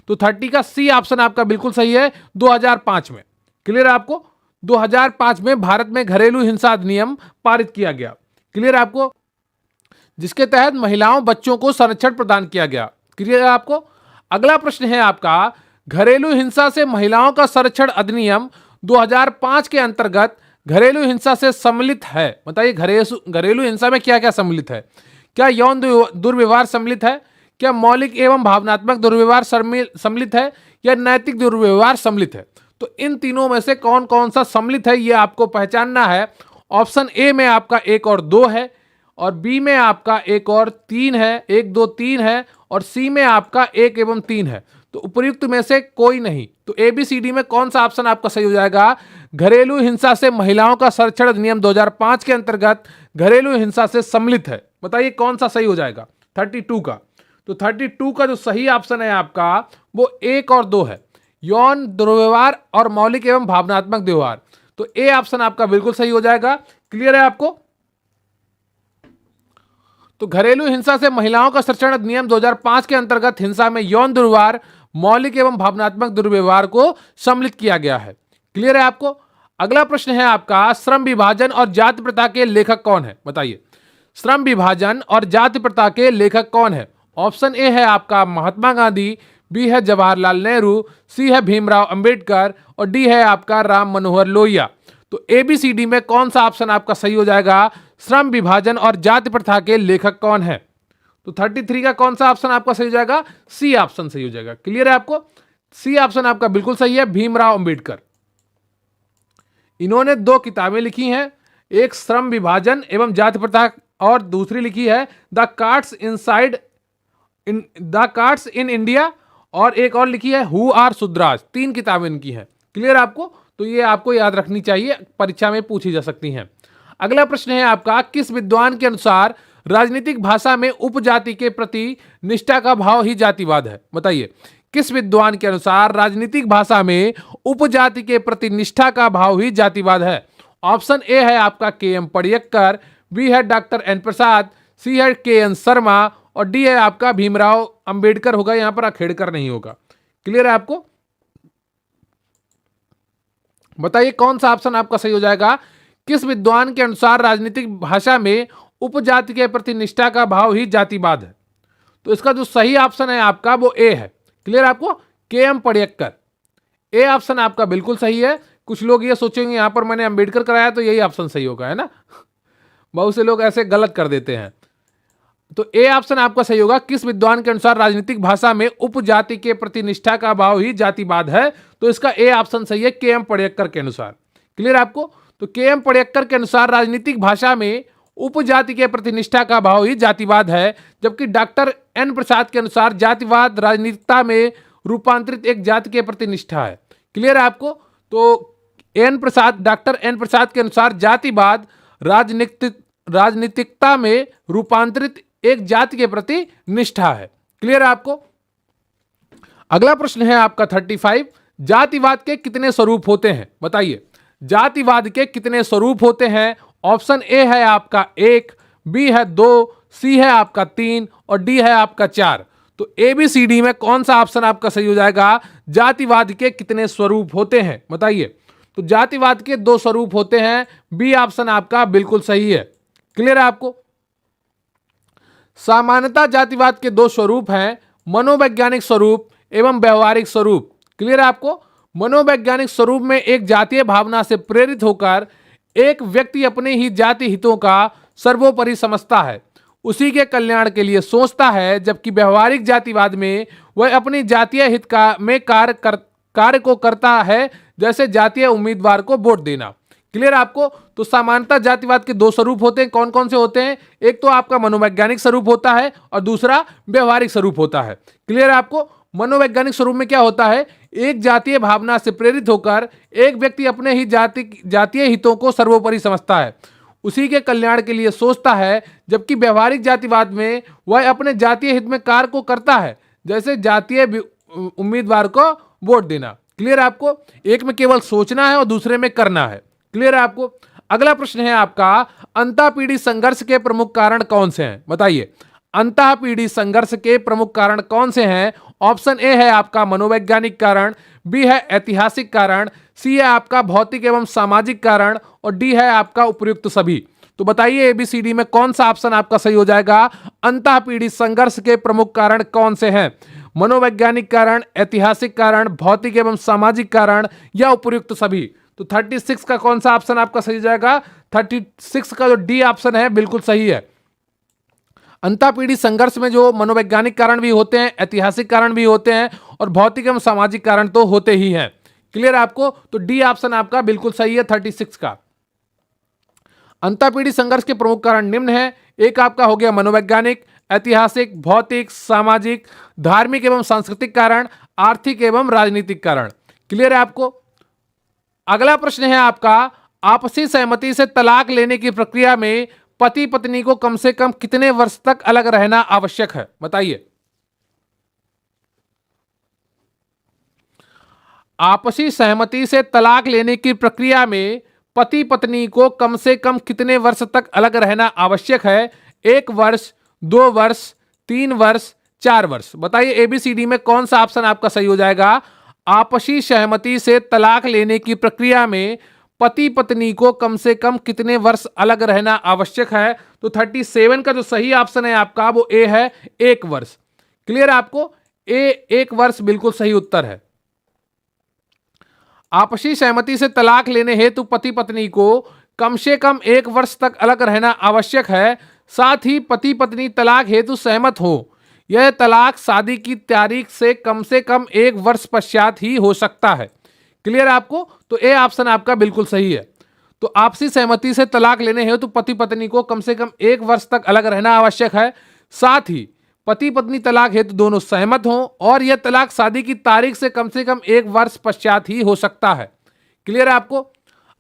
Speaker 1: तो 30 का सी ऑप्शन आपका बिल्कुल सही है, 2005 में। क्लियर है आपको? 2005 में भारत में घरेलू हिंसा अधिनियम पारित किया गया। क्लियर है आपको? जिसके तहत महिलाओं बच्चों को संरक्षण प्रदान किया गया। क्लियर है आपको? अगला प्रश्न है आपका, घरेलू हिंसा से महिलाओं का संरक्षण अधिनियम 2005 के अंतर्गत घरेलू हिंसा से सम्मिलित है। बताइए घरेलू हिंसा में क्या क्या सम्मिलित है? क्या यौन दुर्व्यवहार सम्मिलित है? क्या मौलिक एवं भावनात्मक दुर्व्यवहार सम्मिलित है? या नैतिक दुर्व्यवहार सम्मिलित है? तो इन तीनों में से कौन कौन सा सम्मिलित है ये आपको पहचानना है। ऑप्शन ए में आपका 1 और 2 है, और बी में आपका 1 और 3 है, 1 2 3 है, और सी में आपका 1 एवं 3 है। तो उपयुक्त में से कोई नहीं। तो एबीसीडी में कौन सा ऑप्शन आपका सही हो जाएगा? घरेलू हिंसा से महिलाओं का संरक्षण अधिनियम 2005 के अंतर्गत घरेलू हिंसा से सम्मिलित है। बताइए कौन सा सही हो जाएगा? 32 का। तो 32 का जो सही ऑप्शन है आपका वो 1 और 2 है, यौन दुर्व्यवहार और मौलिक एवं भावनात्मक व्यवहार। तो ए ऑप्शन आपका बिल्कुल सही हो जाएगा। क्लियर है आपको? तो घरेलू हिंसा से महिलाओं का संरक्षण अधिनियम 2005 के अंतर्गत हिंसा में यौन दुर्व्यवहार, मौलिक एवं भावनात्मक दुर्व्यवहार को सम्मिलित किया गया है। क्लियर है आपको? अगला प्रश्न है आपका, श्रम विभाजन और जाति प्रथा के लेखक कौन है? बताइए। श्रम विभाजन और जाति प्रथा के लेखक कौन है? ऑप्शन ए है आपका महात्मा गांधी, बी है जवाहरलाल नेहरू, सी है भीमराव अंबेडकर और डी है आपका राम मनोहर लोहिया। तो एबीसीडी में कौन सा ऑप्शन आपका सही हो जाएगा? श्रम विभाजन और जाति प्रथा के लेखक कौन है? तो 33 का कौन सा ऑप्शन आपका सही हो जाएगा? सी ऑप्शन सही हो जाएगा। क्लियर है आपको? सी ऑप्शन आपका बिल्कुल सही है, भीमराव अंबेडकर। इन्होंने 2 किताबें लिखी हैं, एक श्रम विभाजन एवं जाति प्रथा और दूसरी लिखी है द कास्ट्स इन इंडिया, और एक और लिखी है हु आर शूद्रास। 3 किताबें इनकी हैं। क्लियर आपको? तो ये आपको याद रखनी चाहिए, परीक्षा में पूछी जा सकती हैं। अगला प्रश्न है आपका, किस विद्वान के अनुसार राजनीतिक भाषा में उपजाति के प्रति निष्ठा का भाव ही जातिवाद है? बताइए। किस विद्वान के अनुसार राजनीतिक भाषा में उपजाति के प्रति निष्ठा का भाव ही जातिवाद है? ऑप्शन ए है आपका के.एम. पडिक्कर, बी है डॉक्टर एन प्रसाद, सी है के.एन. शर्मा और डी है आपका भीमराव अंबेडकर होगा, यहां पर अखेड़कर नहीं होगा। क्लियर है आपको? बताइए कौन सा ऑप्शन आपका सही हो जाएगा? किस विद्वान के अनुसार राजनीतिक भाषा में उपजाति के प्रति निष्ठा का भाव ही जातिवाद है? तो इसका जो सही ऑप्शन है आपका वो ए है। क्लियर आपको? के.एम. पडिक्कर। ए ऑप्शन आपका बिल्कुल सही है। कुछ लोग ये सोचेंगे यहां पर मैंने अंबेडकर कराया तो यही ऑप्शन सही होगा, है ना? बहुत से लोग ऐसे गलत कर देते हैं। तो ए ऑप्शन आपका सही होगा, किस विद्वान के अनुसार राजनीतिक भाषा में उपजाति के प्रति निष्ठा का भाव ही जातिवाद है। तो इसका ए ऑप्शन सही है, के.एम. पडिक्कर के अनुसार। क्लियर आपको? तो के.एम. पडिक्कर के अनुसार राजनीतिक भाषा में उपजाति के प्रति निष्ठा का भाव ही जातिवाद है। जबकि डॉक्टर एन प्रसाद के अनुसार जातिवाद राजनीतिकता में रूपांतरित एक जाति के प्रति निष्ठा है। क्लियर है आपको? तो डॉक्टर एन प्रसाद के अनुसार जातिवाद राजनीतिकता में रूपांतरित एक जाति के प्रति निष्ठा है। क्लियर है आपको? अगला प्रश्न है आपका 35। जातिवाद के कितने स्वरूप होते हैं? बताइए, जातिवाद के कितने स्वरूप होते हैं? ऑप्शन ए है आपका 1, बी है 2, सी है आपका 3 और डी है आपका 4। तो ए बी सी डी में कौन सा ऑप्शन आपका सही हो जाएगा? जातिवाद के कितने स्वरूप होते हैं? बताइए। तो जातिवाद के 2 स्वरूप होते हैं। बी ऑप्शन आपका बिल्कुल सही है। क्लियर है आपको? सामान्यतः जातिवाद के 2 स्वरूप हैं, मनोवैज्ञानिक स्वरूप एवं व्यवहारिक स्वरूप। क्लियर है आपको? मनोवैज्ञानिक स्वरूप में एक जातीय भावना से प्रेरित होकर एक व्यक्ति अपने ही जाति हितों का सर्वोपरि समझता है, उसी के कल्याण के लिए सोचता है। जबकि व्यवहारिक जातिवाद में वह अपनी जातीय हित में कार्य को करता है, जैसे जातीय उम्मीदवार को वोट देना। क्लियर आपको? तो सामान्यतः जातिवाद के 2 स्वरूप होते हैं। कौन कौन से होते हैं? एक तो आपका मनोवैज्ञानिक स्वरूप होता है और दूसरा व्यवहारिक स्वरूप होता है। क्लियर आपको? मनोवैज्ञानिक स्वरूप में क्या होता है? एक जातीय भावना से प्रेरित होकर एक व्यक्ति अपने ही जातीय हितों को सर्वोपरि समझता है, उसी के कल्याण के लिए सोचता है। जबकि व्यवहारिक जातिवाद में वह अपने जातीय हित में कार्य को करता है, जैसे जातीय उम्मीदवार को वोट देना। क्लियर आपको? एक में केवल सोचना है और दूसरे में करना है। क्लियर है आपको? अगला प्रश्न है आपका, अंतःपीढ़ी संघर्ष के प्रमुख कारण कौन से हैं? बताइए, अंतःपीढ़ी संघर्ष के प्रमुख कारण कौन से हैं? ऑप्शन ए है आपका मनोवैज्ञानिक कारण, बी है ऐतिहासिक कारण, सी है आपका भौतिक एवं सामाजिक कारण और डी है आपका उपयुक्त सभी। तो बताइए एबीसीडी में कौन सा ऑप्शन आपका सही हो जाएगा? अंतःपीढ़ी संघर्ष के प्रमुख कारण कौन से हैं? मनोवैज्ञानिक कारण, ऐतिहासिक कारण, भौतिक एवं सामाजिक कारण या उपयुक्त सभी। तो 36 का कौन सा ऑप्शन आपका सही हो जाएगा? 36 का जो डी ऑप्शन है बिल्कुल सही है। अंतःपीढ़ी संघर्ष में जो मनोवैज्ञानिक कारण भी होते हैं, ऐतिहासिक कारण भी होते हैं और भौतिक एवं सामाजिक कारण तो होते ही हैं। क्लियर आपको? तो डी ऑप्शन आपका बिल्कुल सही है 36 का। अंतःपीढ़ी संघर्ष के प्रमुख कारण निम्न है। एक आपका हो गया मनोवैज्ञानिक, ऐतिहासिक, भौतिक, सामाजिक, धार्मिक एवं सांस्कृतिक कारण, आर्थिक एवं राजनीतिक कारण। क्लियर है आपको? अगला प्रश्न है आपका, आपसी सहमति से तलाक लेने की प्रक्रिया में पति पत्नी को कम से कम कितने वर्ष तक अलग रहना आवश्यक है? बताइए। आपसी सहमति से तलाक लेने की प्रक्रिया में पति पत्नी को कम से कम कितने वर्ष तक अलग रहना आवश्यक है? 1 वर्ष, 2 वर्ष, 3 वर्ष, 4 वर्ष। बताइए एबीसीडी में कौन सा ऑप्शन आपका सही हो जाएगा? आपसी सहमति से तलाक लेने की प्रक्रिया में पति पत्नी को कम से कम कितने वर्ष अलग रहना आवश्यक है? तो 37 का जो सही ऑप्शन है आपका वो ए है, 1 वर्ष। क्लियर आपको? ए 1 वर्ष बिल्कुल सही उत्तर है। आपसी सहमति से तलाक लेने हेतु पति पत्नी को कम से कम 1 वर्ष तक अलग रहना आवश्यक है। साथ ही पति पत्नी तलाक हेतु सहमत हो, यह तलाक शादी की तारीख से कम 1 वर्ष पश्चात ही हो सकता है। क्लियर आपको? तो ए ऑप्शन आपका बिल्कुल सही है। तो आपसी सहमति से तलाक लेने हेतु पति पत्नी को कम से कम 1 वर्ष तक अलग रहना आवश्यक है। साथ ही पति पत्नी तलाक हेतु दोनों सहमत हों और यह तलाक शादी की तारीख से कम 1 वर्ष पश्चात ही हो सकता है। क्लियर है आपको?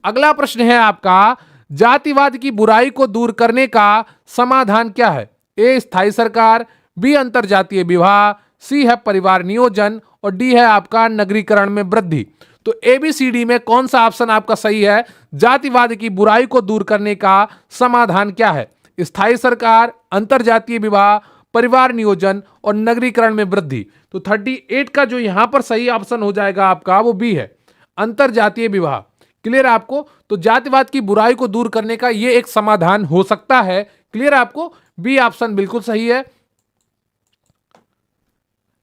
Speaker 1: अगला प्रश्न है आपका, जातिवाद की बुराई को दूर करने का समाधान क्या है? ए स्थायी सरकार, बी अंतरजातीय विवाह, सी है परिवार नियोजन और डी है आपका नगरीकरण में वृद्धि। तो एबीसीडी में कौन सा ऑप्शन आपका सही है? जातिवाद की बुराई को दूर करने का समाधान क्या है? स्थायी सरकार, अंतरजातीय विवाह, परिवार नियोजन और नगरीकरण में वृद्धि। तो 38 का जो यहां पर सही ऑप्शन हो जाएगा आपका वो बी है, अंतरजातीय विवाह। क्लियर आपको? तो जातिवाद की बुराई को दूर करने का ये एक समाधान हो सकता है। क्लियर आपको? बी ऑप्शन बिल्कुल सही है।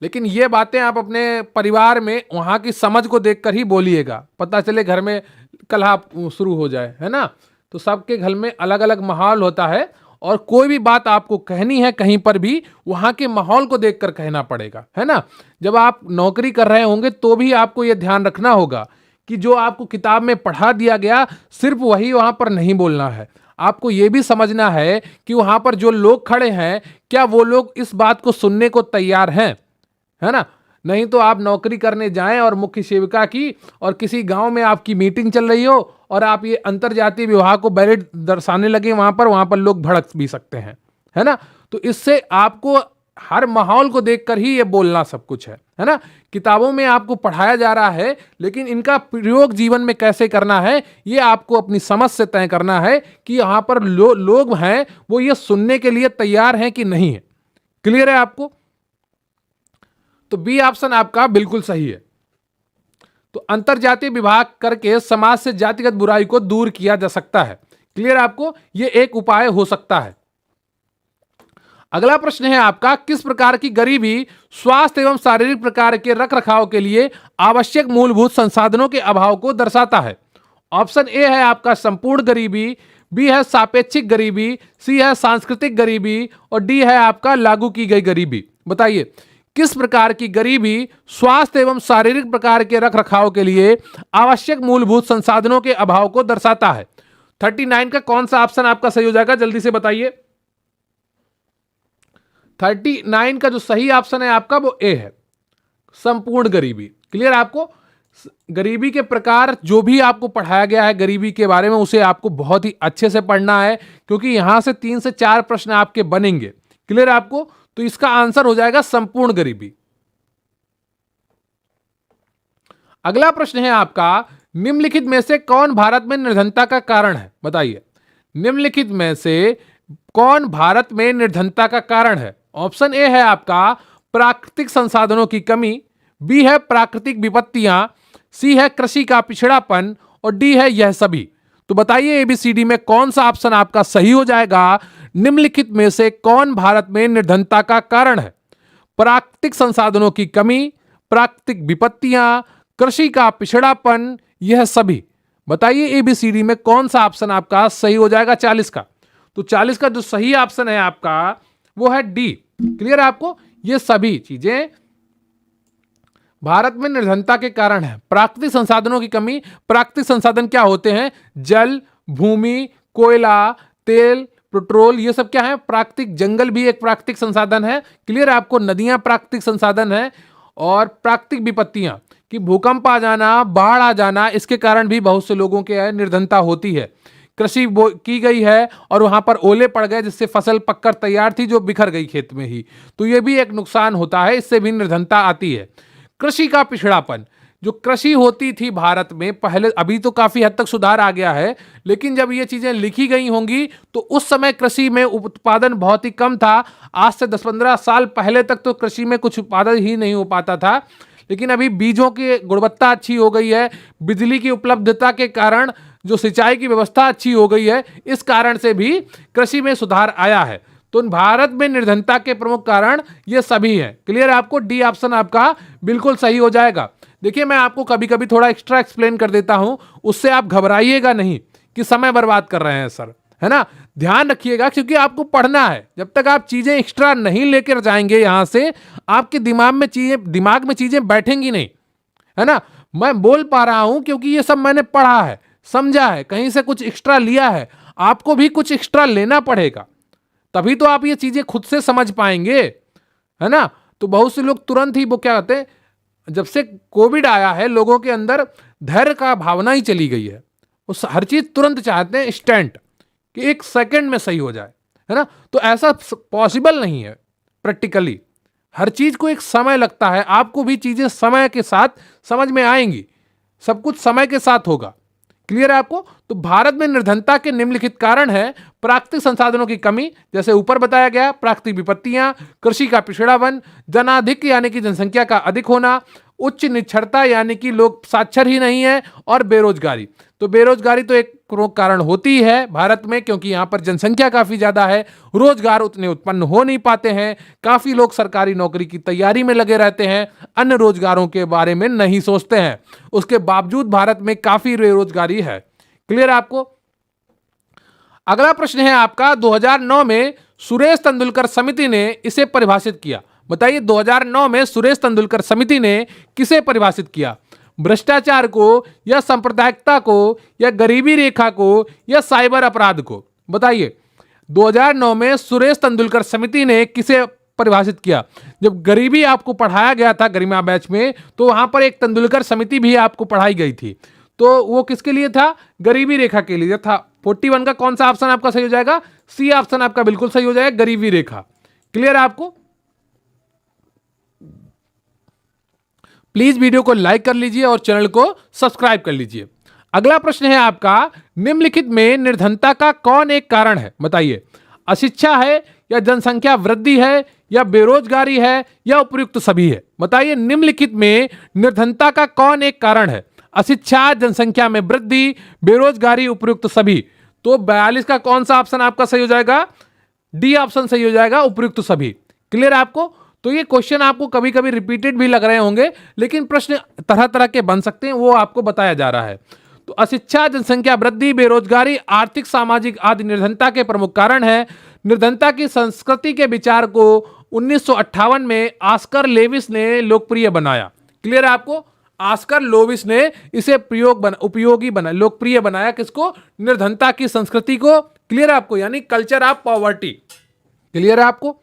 Speaker 1: लेकिन ये बातें आप अपने परिवार में वहां की समझ को देखकर ही बोलिएगा, पता चले घर में कलह शुरू हो जाए, है ना? तो सबके घर में अलग अलग माहौल होता है और कोई भी बात आपको कहनी है कहीं पर भी वहां के माहौल को देखकर कहना पड़ेगा, है ना? जब आप नौकरी कर रहे होंगे तो भी आपको यह ध्यान रखना होगा कि जो आपको किताब में पढ़ा दिया गया सिर्फ वही वहां पर नहीं बोलना है। आपको यह भी समझना है कि वहां पर जो लोग खड़े हैं क्या वो लोग इस बात को सुनने को तैयार हैं, है ना। नहीं तो आप नौकरी करने जाएं और मुख्य सेविका की और किसी गांव में आपकी मीटिंग चल रही हो और आप ये अंतरजातीय विवाह को वैलिड दर्शाने लगे वहां पर लोग भड़क भी सकते हैं, है ना। तो इससे आपको हर माहौल को देखकर ही ये बोलना सब कुछ है ना। किताबों में आपको पढ़ाया जा रहा है लेकिन इनका प्रयोग जीवन में कैसे करना है ये आपको अपनी समझ से तय करना है कि यहां पर लोग हैं वो ये सुनने के लिए तैयार हैं कि नहीं है। क्लियर है आपको? तो बी ऑप्शन आपका बिल्कुल सही है। तो अंतरजातीय विवाह करके समाज से जातिगत बुराई को दूर किया जा सकता है। क्लियर आपको? यह एक उपाय हो सकता है। अगला प्रश्न है आपका, किस प्रकार की गरीबी स्वास्थ्य एवं शारीरिक प्रकार के रखरखाव के लिए आवश्यक मूलभूत संसाधनों के अभाव को दर्शाता है? ऑप्शन ए है आपका संपूर्ण गरीबी, बी है सापेक्षिक गरीबी, सी है सांस्कृतिक गरीबी और डी है आपका लागू की गई गरीबी। बताइए किस प्रकार की गरीबी स्वास्थ्य एवं शारीरिक प्रकार के रखरखाव के लिए आवश्यक मूलभूत संसाधनों के अभाव को दर्शाता है? 39 का कौन सा ऑप्शन आपका सही हो जाएगा, जल्दी से बताइए। 39 का जो सही ऑप्शन है आपका वो ए है, संपूर्ण गरीबी। क्लियर आपको? गरीबी के प्रकार जो भी आपको पढ़ाया गया है गरीबी के बारे में उसे आपको बहुत ही अच्छे से पढ़ना है क्योंकि यहां से 3 से 4 प्रश्न आपके बनेंगे। क्लियर आपको? तो इसका आंसर हो जाएगा संपूर्ण गरीबी। अगला प्रश्न है आपका, निम्नलिखित में से कौन भारत में निर्धनता का कारण है? बताइए निम्नलिखित में से कौन भारत में निर्धनता का कारण है? ऑप्शन ए है आपका प्राकृतिक संसाधनों की कमी, बी है प्राकृतिक विपत्तियां, सी है कृषि का पिछड़ापन और डी है यह सभी। तो बताइए एबीसीडी में कौन सा ऑप्शन आपका सही हो जाएगा? निम्नलिखित में से कौन भारत में निर्धनता का कारण है? प्राकृतिक संसाधनों की कमी, प्राकृतिक विपत्तियां, कृषि का पिछड़ापन, यह सभी। बताइए एबीसीडी में कौन सा ऑप्शन आपका सही हो जाएगा 40 का? तो 40 का जो सही ऑप्शन है आपका वो है डी। क्लियर है आपको? ये सभी चीजें भारत में निर्धनता के कारण है। प्राकृतिक संसाधनों की कमी, प्राकृतिक संसाधन क्या होते हैं? जल, भूमि, कोयला, तेल, पेट्रोल, ये सब क्या है? प्राकृतिक। जंगल भी एक प्राकृतिक संसाधन है। क्लियर है आपको? नदियां प्राकृतिक संसाधन है। और प्राकृतिक विपत्तियां कि भूकंप आ जाना, बाढ़ आ जाना, इसके कारण भी बहुत से लोगों के निर्धनता होती है। कृषि की गई है और वहां पर ओले पड़ गए जिससे फसल पककर तैयार थी जो बिखर गई खेत में ही, तो यह भी एक नुकसान होता है, इससे भी निर्धनता आती है। कृषि का पिछड़ापन, जो कृषि होती थी भारत में पहले, अभी तो काफी हद तक सुधार आ गया है, लेकिन जब ये चीजें लिखी गई होंगी तो उस समय कृषि में उत्पादन बहुत ही कम था। आज से 10-15 साल पहले तक तो कृषि में कुछ उत्पादन ही नहीं हो पाता था, लेकिन अभी बीजों की गुणवत्ता अच्छी हो गई है, बिजली की उपलब्धता के कारण जो सिंचाई की व्यवस्था अच्छी हो गई है, इस कारण से भी कृषि में सुधार आया है। तो भारत में निर्धनता के प्रमुख कारण ये सभी हैं। क्लियर है आपको? डी ऑप्शन आपका बिल्कुल सही हो जाएगा। देखिए मैं आपको कभी कभी थोड़ा एक्स्ट्रा एक्सप्लेन कर देता हूं, उससे आप घबराइएगा नहीं कि समय बर्बाद कर रहे हैं सर, है ना। ध्यान रखिएगा क्योंकि आपको पढ़ना है। जब तक आप चीजें एक्स्ट्रा नहीं लेकर जाएंगे यहां से, आपके दिमाग में चीजें बैठेंगी नहीं, है ना। मैं बोल पा रहा हूं क्योंकि ये सब मैंने पढ़ा है, समझा है, कहीं से कुछ एक्स्ट्रा लिया है। आपको भी कुछ एक्स्ट्रा लेना पड़ेगा, तभी तो आप ये चीजें खुद से समझ पाएंगे, है ना। तो बहुत से लोग तुरंत ही वो क्या कहते हैं, जब से कोविड आया है लोगों के अंदर धैर्य का भावना ही चली गई है। वो हर चीज तुरंत चाहते हैं, इंस्टेंट, कि 1 सेकंड में सही हो जाए, है ना। तो ऐसा पॉसिबल नहीं है प्रैक्टिकली। हर चीज को एक समय लगता है। आपको भी चीजें समय के साथ समझ में आएंगी, सब कुछ समय के साथ होगा। क्लियर है आपको? तो भारत में निर्धनता के निम्नलिखित कारण है: प्राकृतिक संसाधनों की कमी, जैसे ऊपर बताया गया, प्राकृतिक विपत्तियां, कृषि का पिछड़ापन, जनाधिक्य यानी कि जनसंख्या का अधिक होना, उच्च निरक्षरता यानी कि लोग साक्षर ही नहीं है, और बेरोजगारी। तो बेरोजगारी तो एक प्रमुख कारण होती है भारत में, क्योंकि यहाँ पर जनसंख्या काफी ज्यादा है, रोजगार उतने उत्पन्न हो नहीं पाते हैं, काफी लोग सरकारी नौकरी की तैयारी में लगे रहते हैं, अन्य रोजगारों के बारे में नहीं सोचते हैं। उसके बावजूद भारत में काफी बेरोजगारी है। क्लियर आपको? अगला प्रश्न है आपका, 2009 में सुरेश तेंदुलकर समिति ने इसे परिभाषित किया। बताइए 2009 में सुरेश तेंदुलकर समिति ने किसे परिभाषित किया? भ्रष्टाचार को, या सांप्रदायिकता को, या गरीबी रेखा को, या साइबर अपराध को? बताइए 2009 में सुरेश तेंदुलकर समिति ने किसे परिभाषित किया? जब गरीबी आपको पढ़ाया गया था गरिमा बैच में, तो वहां पर एक तेंदुलकर समिति भी आपको पढ़ाई गई थी। तो वो किसके लिए था? गरीबी रेखा के लिए था। 41 का कौन सा ऑप्शन आपका सही हो जाएगा? सी ऑप्शन आपका बिल्कुल सही हो जाएगा, गरीबी रेखा। क्लियर है आपको? प्लीज वीडियो को लाइक कर लीजिए और चैनल को सब्सक्राइब कर लीजिए। अगला प्रश्न है आपका, निम्नलिखित में निर्धनता का कौन एक कारण है? बताइए, अशिक्षा है या जनसंख्या वृद्धि है या बेरोजगारी है या उपयुक्त सभी है? बताइए निम्नलिखित में निर्धनता का कौन एक कारण है? अशिक्षा, जनसंख्या में वृद्धि, बेरोजगारी, उपयुक्त सभी। तो 42 का कौन सा ऑप्शन आपका सही हो जाएगा? डी ऑप्शन सही हो जाएगा, उपयुक्त सभी। क्लियर आपको? तो ये क्वेश्चन आपको कभी कभी रिपीटेड भी लग रहे होंगे, लेकिन प्रश्न तरह तरह के बन सकते हैं, वो आपको बताया जा रहा है। तो अशिक्षा, जनसंख्या वृद्धि, बेरोजगारी, आर्थिक सामाजिक आदि निर्धनता के प्रमुख कारण है। निर्धनता की संस्कृति के विचार को 1958 में ऑस्कर लेविस ने लोकप्रिय बनाया। क्लियर है आपको? ऑस्कर लोविस ने इसे उपयोगी बना, लोकप्रिय बनाया। किसको? निर्धनता की संस्कृति को। क्लियर है आपको? यानी कल्चर ऑफ पॉवर्टी। क्लियर है आपको?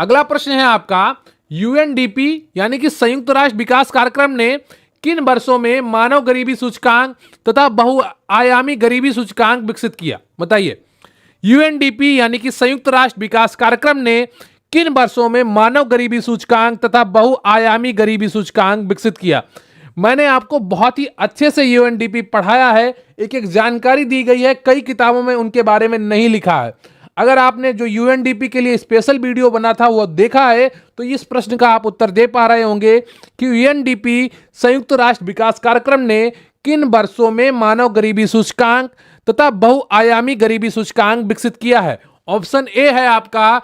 Speaker 1: अगला प्रश्न है आपका, यूएनडीपी यानी कि संयुक्त राष्ट्र विकास कार्यक्रम ने किन वर्षों में मानव गरीबी सूचकांक तथा बहुआयामी गरीबी सूचकांक विकसित किया? बताइए, यूएनडीपी यानी कि संयुक्त राष्ट्र विकास कार्यक्रम ने किन वर्षों में मानव गरीबी सूचकांक तथा बहुआयामी गरीबी सूचकांक विकसित किया? मैंने आपको बहुत ही अच्छे से यूएनडीपी पढ़ाया है, एक एक जानकारी दी गई है, कई किताबों में उनके बारे में नहीं लिखा है। अगर आपने जो यूएनडीपी के लिए स्पेशल वीडियो बना था वो देखा है, तो इस प्रश्न का आप उत्तर दे पा रहे होंगे कि यूएनडीपी संयुक्त राष्ट्र विकास कार्यक्रम ने किन वर्षों में मानव गरीबी सूचकांक तथा बहुआयामी गरीबी सूचकांक विकसित किया है? ऑप्शन ए है आपका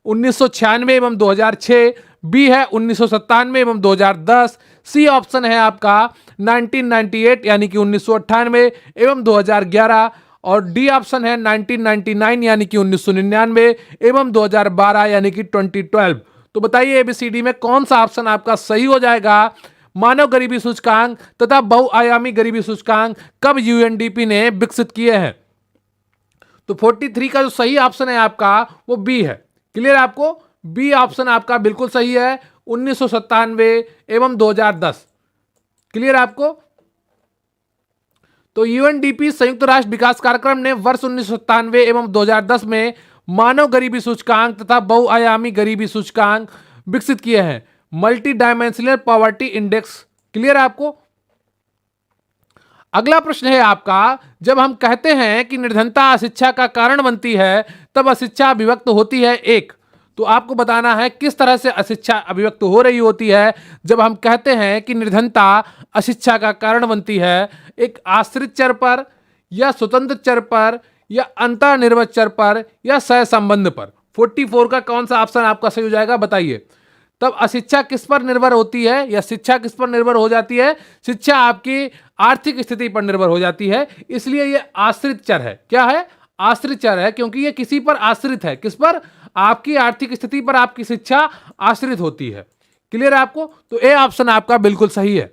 Speaker 1: 1996 एवं 2006, बी है 1997 एवं 2010, सी ऑप्शन है आपका 1998 यानी कि 1998 एवं 2011, और डी ऑप्शन है 1999 यानी कि 1999 एवं 2012 यानी कि 2012। तो बताइए एबीसीडी में कौन सा ऑप्शन आपका सही हो जाएगा? मानव गरीबी सूचकांक तथा बहुआयामी गरीबी सूचकांक कब यूएनडीपी ने विकसित किए हैं? तो 43 का जो सही ऑप्शन है आपका वो बी है। क्लियर आपको? बी ऑप्शन आपका बिल्कुल सही है, 1997 एवं 2010। क्लियर आपको? तो यूएनडीपी संयुक्त राष्ट्र विकास कार्यक्रम ने वर्ष 1997 एवं 2010 में मानव गरीबी सूचकांक तथा बहुआयामी गरीबी सूचकांक विकसित किए हैं, multi dimensional poverty index. Clear आपको? अगला प्रश्न है आपका, जब हम कहते हैं कि निर्धनता अशिक्षा का कारण बनती है, तब अशिक्षा अभिव्यक्त होती है एक। तो आपको बताना है किस तरह से अशिक्षा अभिव्यक्त हो रही होती है जब हम कहते हैं कि निर्धनता अशिक्षा का कारण बनती है। एक आश्रित चर पर या स्वतंत्र चर पर या अंतर्निर्भर चर पर या सहसंबंध पर। 44 का कौन सा ऑप्शन आपका सही हो जाएगा? बताइए। तब अशिक्षा किस पर निर्भर होती है या शिक्षा किस पर निर्भर हो जाती है? शिक्षा आपकी आर्थिक स्थिति पर निर्भर हो जाती है, इसलिए यह आश्रित चर है। क्या है? आश्रित चर है, क्योंकि यह किसी पर आश्रित है। किस पर? आपकी आर्थिक स्थिति पर आपकी शिक्षा आश्रित होती है। क्लियर है आपको? तो ए ऑप्शन आपका बिल्कुल सही है।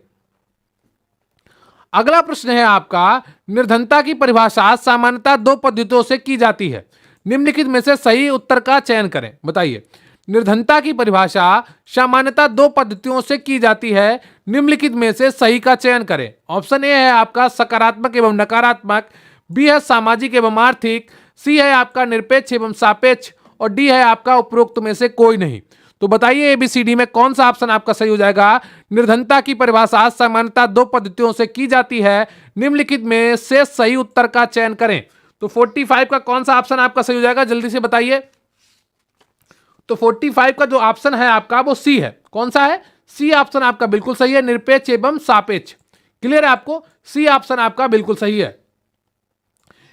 Speaker 1: अगला प्रश्न है आपका, निर्धनता की परिभाषा सामान्यतः दो पद्धतियों से की जाती है, निम्नलिखित में से सही उत्तर का चयन करें। बताइए, निर्धनता की परिभाषा सामान्यतः दो पद्धतियों से की जाती है, निम्नलिखित में से सही का चयन करें। ऑप्शन ए है आपका सकारात्मक एवं नकारात्मक, बी है सामाजिक एवं आर्थिक, सी है आपका निरपेक्ष एवं सापेक्ष, और डी है आपका उपरोक्त में से कोई नहीं। तो बताइए एबीसीडी में कौन सा ऑप्शन आपका सही हो जाएगा? निर्धनता की परिभाषा सामान्यतः दो पद्धतियों से की जाती है, निम्नलिखित में से सही उत्तर का चयन करें। तो 45 का कौन सा ऑप्शन आपका सही हो जाएगा? जल्दी से बताइए। तो 45 का जो ऑप्शन है आपका वो सी है। कौन सा है? सी ऑप्शन आपका बिल्कुल सही है, निरपेक्ष एवं सापेक्ष। क्लियर है आपको? सी ऑप्शन आपका बिल्कुल सही है।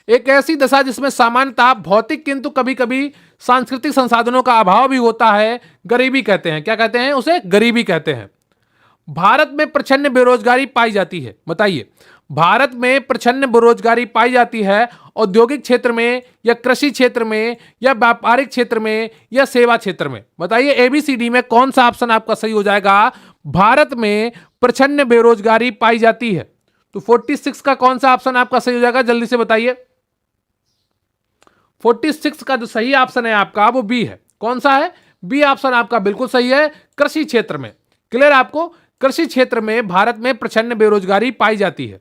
Speaker 1: एक ऐसी दशा जिसमें सामान्यतः भौतिक किंतु कभी कभी सांस्कृतिक संसाधनों का अभाव भी होता है, गरीबी कहते हैं। क्या कहते हैं उसे? गरीबी कहते हैं। भारत में प्रचंड बेरोजगारी पाई जाती है। बताइए, भारत में प्रचंड बेरोजगारी पाई जाती है औद्योगिक क्षेत्र में या कृषि क्षेत्र में या व्यापारिक क्षेत्र में या सेवा क्षेत्र में। बताइए एबीसीडी में कौन सा ऑप्शन आपका सही हो जाएगा? भारत में प्रचंड बेरोजगारी पाई जाती है। तो 46 का कौन सा ऑप्शन आपका सही हो जाएगा? जल्दी से बताइए। 46 का जो सही ऑप्शन है आपका वो बी है। कौन सा है? बी ऑप्शन आपका बिल्कुल सही है, कृषि क्षेत्र में। क्लियर आपको? कृषि क्षेत्र में भारत में प्रचंड बेरोजगारी पाई जाती है।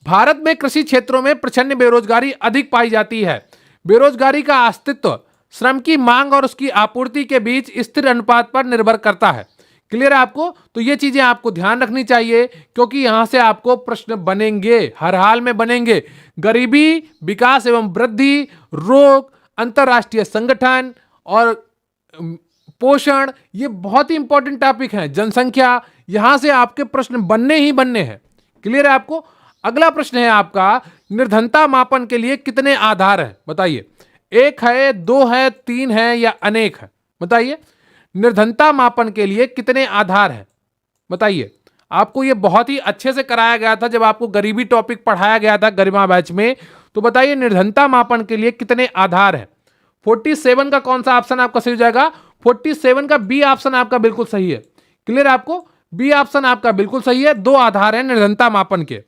Speaker 1: भारत में कृषि क्षेत्रों में प्रचंड बेरोजगारी अधिक पाई जाती है। बेरोजगारी का अस्तित्व श्रम की मांग और उसकी आपूर्ति के बीच स्थिर अनुपात पर निर्भर करता है। क्लियर है आपको? तो ये चीजें आपको ध्यान रखनी चाहिए, क्योंकि यहां से आपको प्रश्न बनेंगे, हर हाल में बनेंगे। गरीबी, विकास एवं वृद्धि, रोग, अंतरराष्ट्रीय संगठन और पोषण, ये बहुत ही इंपॉर्टेंट टॉपिक हैं। जनसंख्या, यहां से आपके प्रश्न बनने ही बनने हैं। क्लियर है आपको? अगला प्रश्न है आपका, निर्धनता मापन के लिए कितने आधार हैं? बताइए। एक है, दो है, तीन है या अनेक है? बताइए। निर्धनता मापन के लिए कितने आधार हैं? बताइए। आपको ये बहुत ही अच्छे से कराया गया था जब आपको गरीबी टॉपिक पढ़ाया गया था गरिमा बैच में। तो बताइए, निर्धनता मापन के लिए कितने आधार हैं? 47 का कौन सा ऑप्शन आपका सही हो जाएगा? 47 का बी ऑप्शन आपका बिल्कुल सही है। क्लियर आपको? बी ऑप्शन आपका बिल्कुल सही है। 2 आधार हैं निर्धनता मापन के।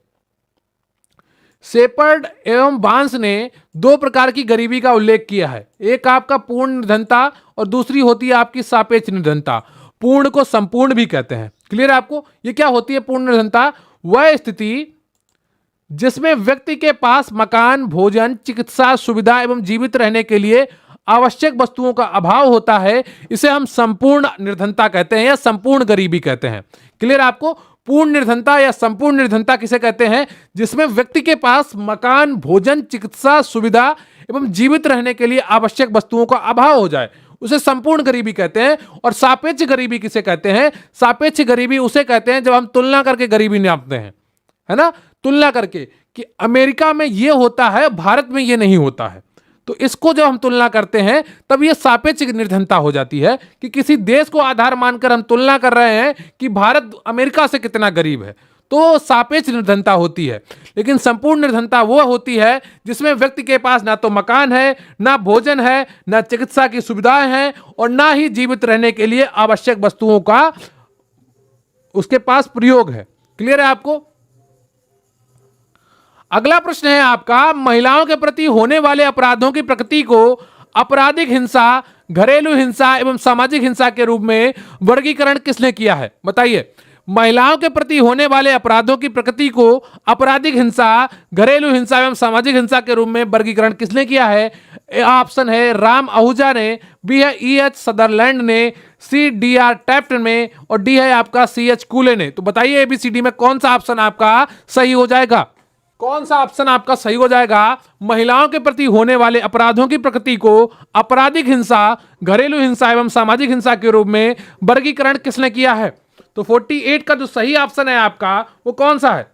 Speaker 1: शेपर्ड एवं बांस ने 2 प्रकार की गरीबी का उल्लेख किया है। एक आपका पूर्ण निर्धनता और दूसरी होती है आपकी सापेक्ष निर्धनता। पूर्ण को संपूर्ण भी कहते हैं। क्लियर आपको? ये क्या होती है पूर्ण निर्धनता? वह स्थिति जिसमें व्यक्ति के पास मकान, भोजन, चिकित्सा सुविधा एवं जीवित रहने के लिए आवश्यक वस्तुओं का अभाव होता है, इसे हम संपूर्ण निर्धनता कहते हैं या संपूर्ण गरीबी कहते हैं। क्लियर आपको? पूर्ण निर्धनता या संपूर्ण निर्धनता किसे कहते हैं? जिसमें व्यक्ति के पास मकान, भोजन, चिकित्सा सुविधा एवं जीवित रहने के लिए आवश्यक वस्तुओं का अभाव हो जाए, उसे संपूर्ण गरीबी कहते हैं। और सापेक्ष गरीबी किसे कहते हैं? सापेक्ष गरीबी उसे कहते हैं जब हम तुलना करके गरीबी नापते हैं, है ना? तुलना करके कि अमेरिका में यह होता है, भारत में यह नहीं होता है। तो इसको जब हम तुलना करते हैं तब यह सापेक्ष निर्धनता हो जाती है कि किसी देश को आधार मानकर हम तुलना कर रहे हैं कि भारत अमेरिका से कितना गरीब है, तो सापेक्ष निर्धनता होती है। लेकिन संपूर्ण निर्धनता वो होती है जिसमें व्यक्ति के पास ना तो मकान है, ना भोजन है, ना चिकित्सा की सुविधाएं हैं और ना ही जीवित रहने के लिए आवश्यक वस्तुओं का उसके पास प्रयोग है। क्लियर है आपको? अगला प्रश्न है आपका, महिलाओं के प्रति होने वाले अपराधों की प्रकृति को आपराधिक हिंसा, घरेलू हिंसा एवं सामाजिक हिंसा के रूप में वर्गीकरण किसने किया है? बताइए। महिलाओं के प्रति होने वाले अपराधों की प्रकृति को आपराधिक हिंसा, घरेलू हिंसा एवं सामाजिक हिंसा के रूप में वर्गीकरण किसने किया है? ऑप्शन है राम आहूजा ने, बी है E.H. सदरलैंड ने, सी D.R. टैफ्ट ने और डी है आपका C.H. कूले ने। तो बताइए ABCD में कौन सा ऑप्शन आपका सही हो जाएगा? कौन सा ऑप्शन आपका सही हो जाएगा? महिलाओं के प्रति होने वाले अपराधों की प्रकृति को आपराधिक हिंसा, घरेलू हिंसा एवं सामाजिक हिंसा के रूप में वर्गीकरण किसने किया है? तो 48 का जो सही ऑप्शन है आपका वो कौन सा है?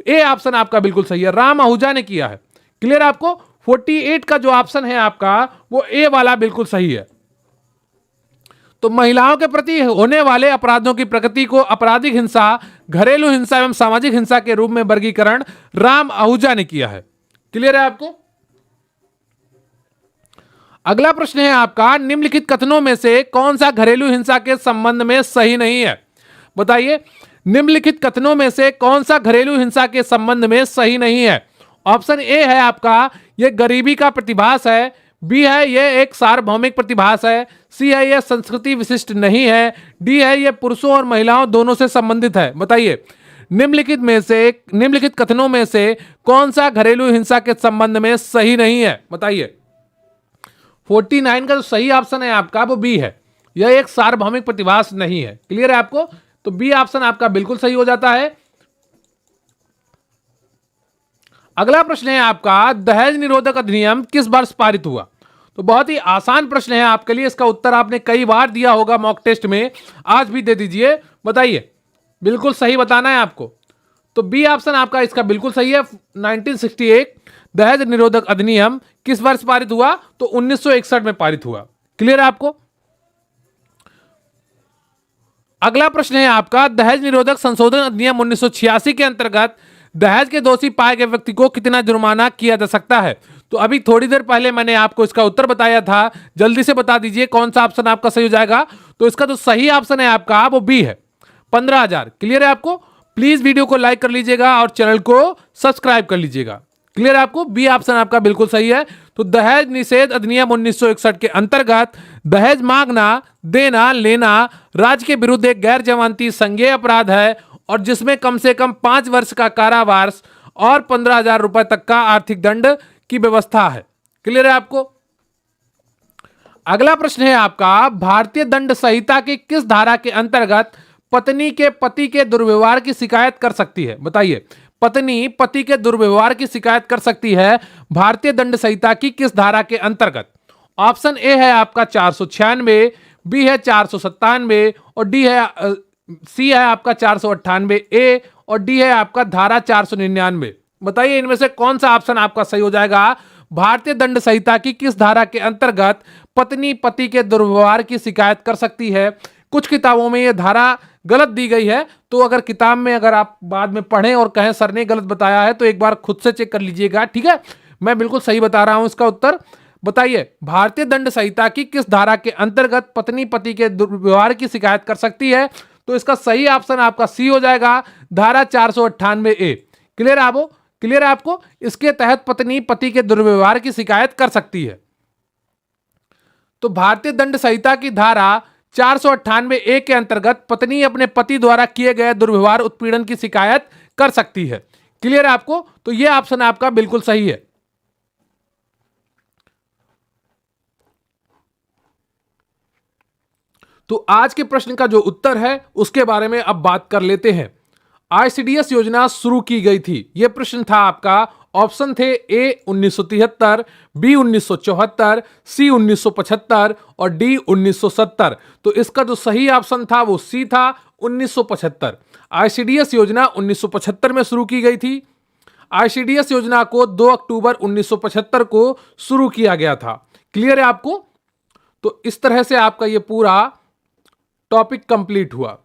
Speaker 1: ए ऑप्शन आपका बिल्कुल सही है, राम आहूजा ने किया है। क्लियर आपको? 48 का जो ऑप्शन है आपका वो ए वाला बिल्कुल सही है। तो महिलाओं के प्रति होने वाले अपराधों की प्रकृति को आपराधिक हिंसा, घरेलू हिंसा एवं सामाजिक हिंसा के रूप में वर्गीकरण राम आहूजा ने किया है। क्लियर है आपको? अगला प्रश्न है आपका, निम्नलिखित कथनों में से कौन सा घरेलू हिंसा के संबंध में सही नहीं है? बताइए। निम्नलिखित कथनों में से कौन सा घरेलू हिंसा के संबंध में सही नहीं है? ऑप्शन ए है आपका यह गरीबी का प्रतिभास है, बी है यह एक सार्वभौमिक प्रतिभास है, सी है यह संस्कृति विशिष्ट नहीं है, डी है यह पुरुषों और महिलाओं दोनों से संबंधित है। बताइए। निम्नलिखित कथनों में से कौन सा घरेलू हिंसा के संबंध में सही नहीं है? बताइए। 49 का जो सही ऑप्शन है आपका वो बी है, यह एक सार्वभौमिक प्रतिभास नहीं है। क्लियर है आपको? तो बी ऑप्शन आपका बिल्कुल सही हो जाता है। अगला प्रश्न है आपका, दहेज निरोधक अधिनियम किस वर्ष पारित हुआ? तो बहुत ही आसान प्रश्न है आपके लिए, इसका उत्तर आपने कई बार दिया होगा मॉक टेस्ट में, आज भी दे दीजिए। बताइए। बिल्कुल सही बताना है आपको। तो बी ऑप्शन आपका इसका बिल्कुल सही है। 1968 दहेज निरोधक अधिनियम किस वर्ष पारित हुआ? तो 1961 में पारित हुआ। क्लियर है आपको? अगला प्रश्न है आपका, दहेज निरोधक संशोधन अधिनियम 1986 के अंतर्गत दहेज के दोषी पाए गए व्यक्ति को कितना जुर्माना किया जा सकता है? तो अभी थोड़ी देर पहले मैंने आपको इसका उत्तर बताया था, जल्दी से बता दीजिए कौन सा ऑप्शन आपका सही हो जाएगा। तो इसका जो सही ऑप्शन है आपका वो बी है, 15,000। क्लियर है आपको? प्लीज वीडियो को लाइक कर लीजिएगा और चैनल को सब्सक्राइब कर लीजिएगा। क्लियर है आपको? बी ऑप्शन आपका बिल्कुल सही है। तो दहेज निषेध अधिनियम 1961 के अंतर्गत दहेज मांगना, देना, लेना राज्य के विरुद्ध एक गैर जमानती संज्ञेय अपराध है और जिसमें कम से कम 5 वर्ष का कारावास और 15,000 रुपए तक का आर्थिक दंड की व्यवस्था है। क्लियर है आपको? अगला प्रश्न है आपका, भारतीय दंड संहिता की किस धारा के अंतर्गत पत्नी के पति के दुर्व्यवहार की शिकायत कर सकती है? बताइए, पत्नी पति के दुर्व्यवहार की शिकायत कर सकती है भारतीय दंड संहिता की किस धारा के अंतर्गत? ऑप्शन ए है आपका 496, बी है 497 और डी है सी है आपका 498 ए और डी है आपका धारा 499। बताइए इनमें से कौन सा ऑप्शन आपका सही हो जाएगा? भारतीय दंड संहिता की किस धारा के अंतर्गत पत्नी पति के दुर्व्यवहार की शिकायत कर सकती है? कुछ किताबों में यह धारा गलत दी गई है, तो अगर किताब में अगर आप बाद में पढ़ें और कहें सर ने गलत बताया है तो एक बार खुद से चेक कर लीजिएगा, ठीक है? मैं बिल्कुल सही बता रहा हूं इसका उत्तर। बताइए, भारतीय दंड संहिता की किस धारा के अंतर्गत पत्नी पति के दुर्व्यवहार की शिकायत कर सकती है? तो इसका सही ऑप्शन आपका सी हो जाएगा, धारा 498 ए। क्लियर क्लियर है आपको? इसके तहत पत्नी पति के दुर्व्यवहार की शिकायत कर सकती है। तो भारतीय दंड संहिता की धारा 498 ए के अंतर्गत पत्नी अपने पति द्वारा किए गए दुर्व्यवहार उत्पीड़न की शिकायत कर सकती है। क्लियर है आपको? तो यह ऑप्शन आपका बिल्कुल सही है। तो आज के प्रश्न का जो उत्तर है उसके बारे में अब बात कर लेते हैं। आईसीडीएस योजना शुरू की गई थी, यह प्रश्न था आपका। ऑप्शन थे ए 1973, बी 1974, सी 1975 और डी 1970। तो इसका जो सही ऑप्शन था वो सी था, 1975। आईसीडीएस योजना 1975 में शुरू की गई थी। आईसीडीएस योजना को 2 अक्टूबर 1975 को शुरू किया गया था। क्लियर है आपको? तो इस तरह से आपका ये पूरा टॉपिक कंप्लीट हुआ।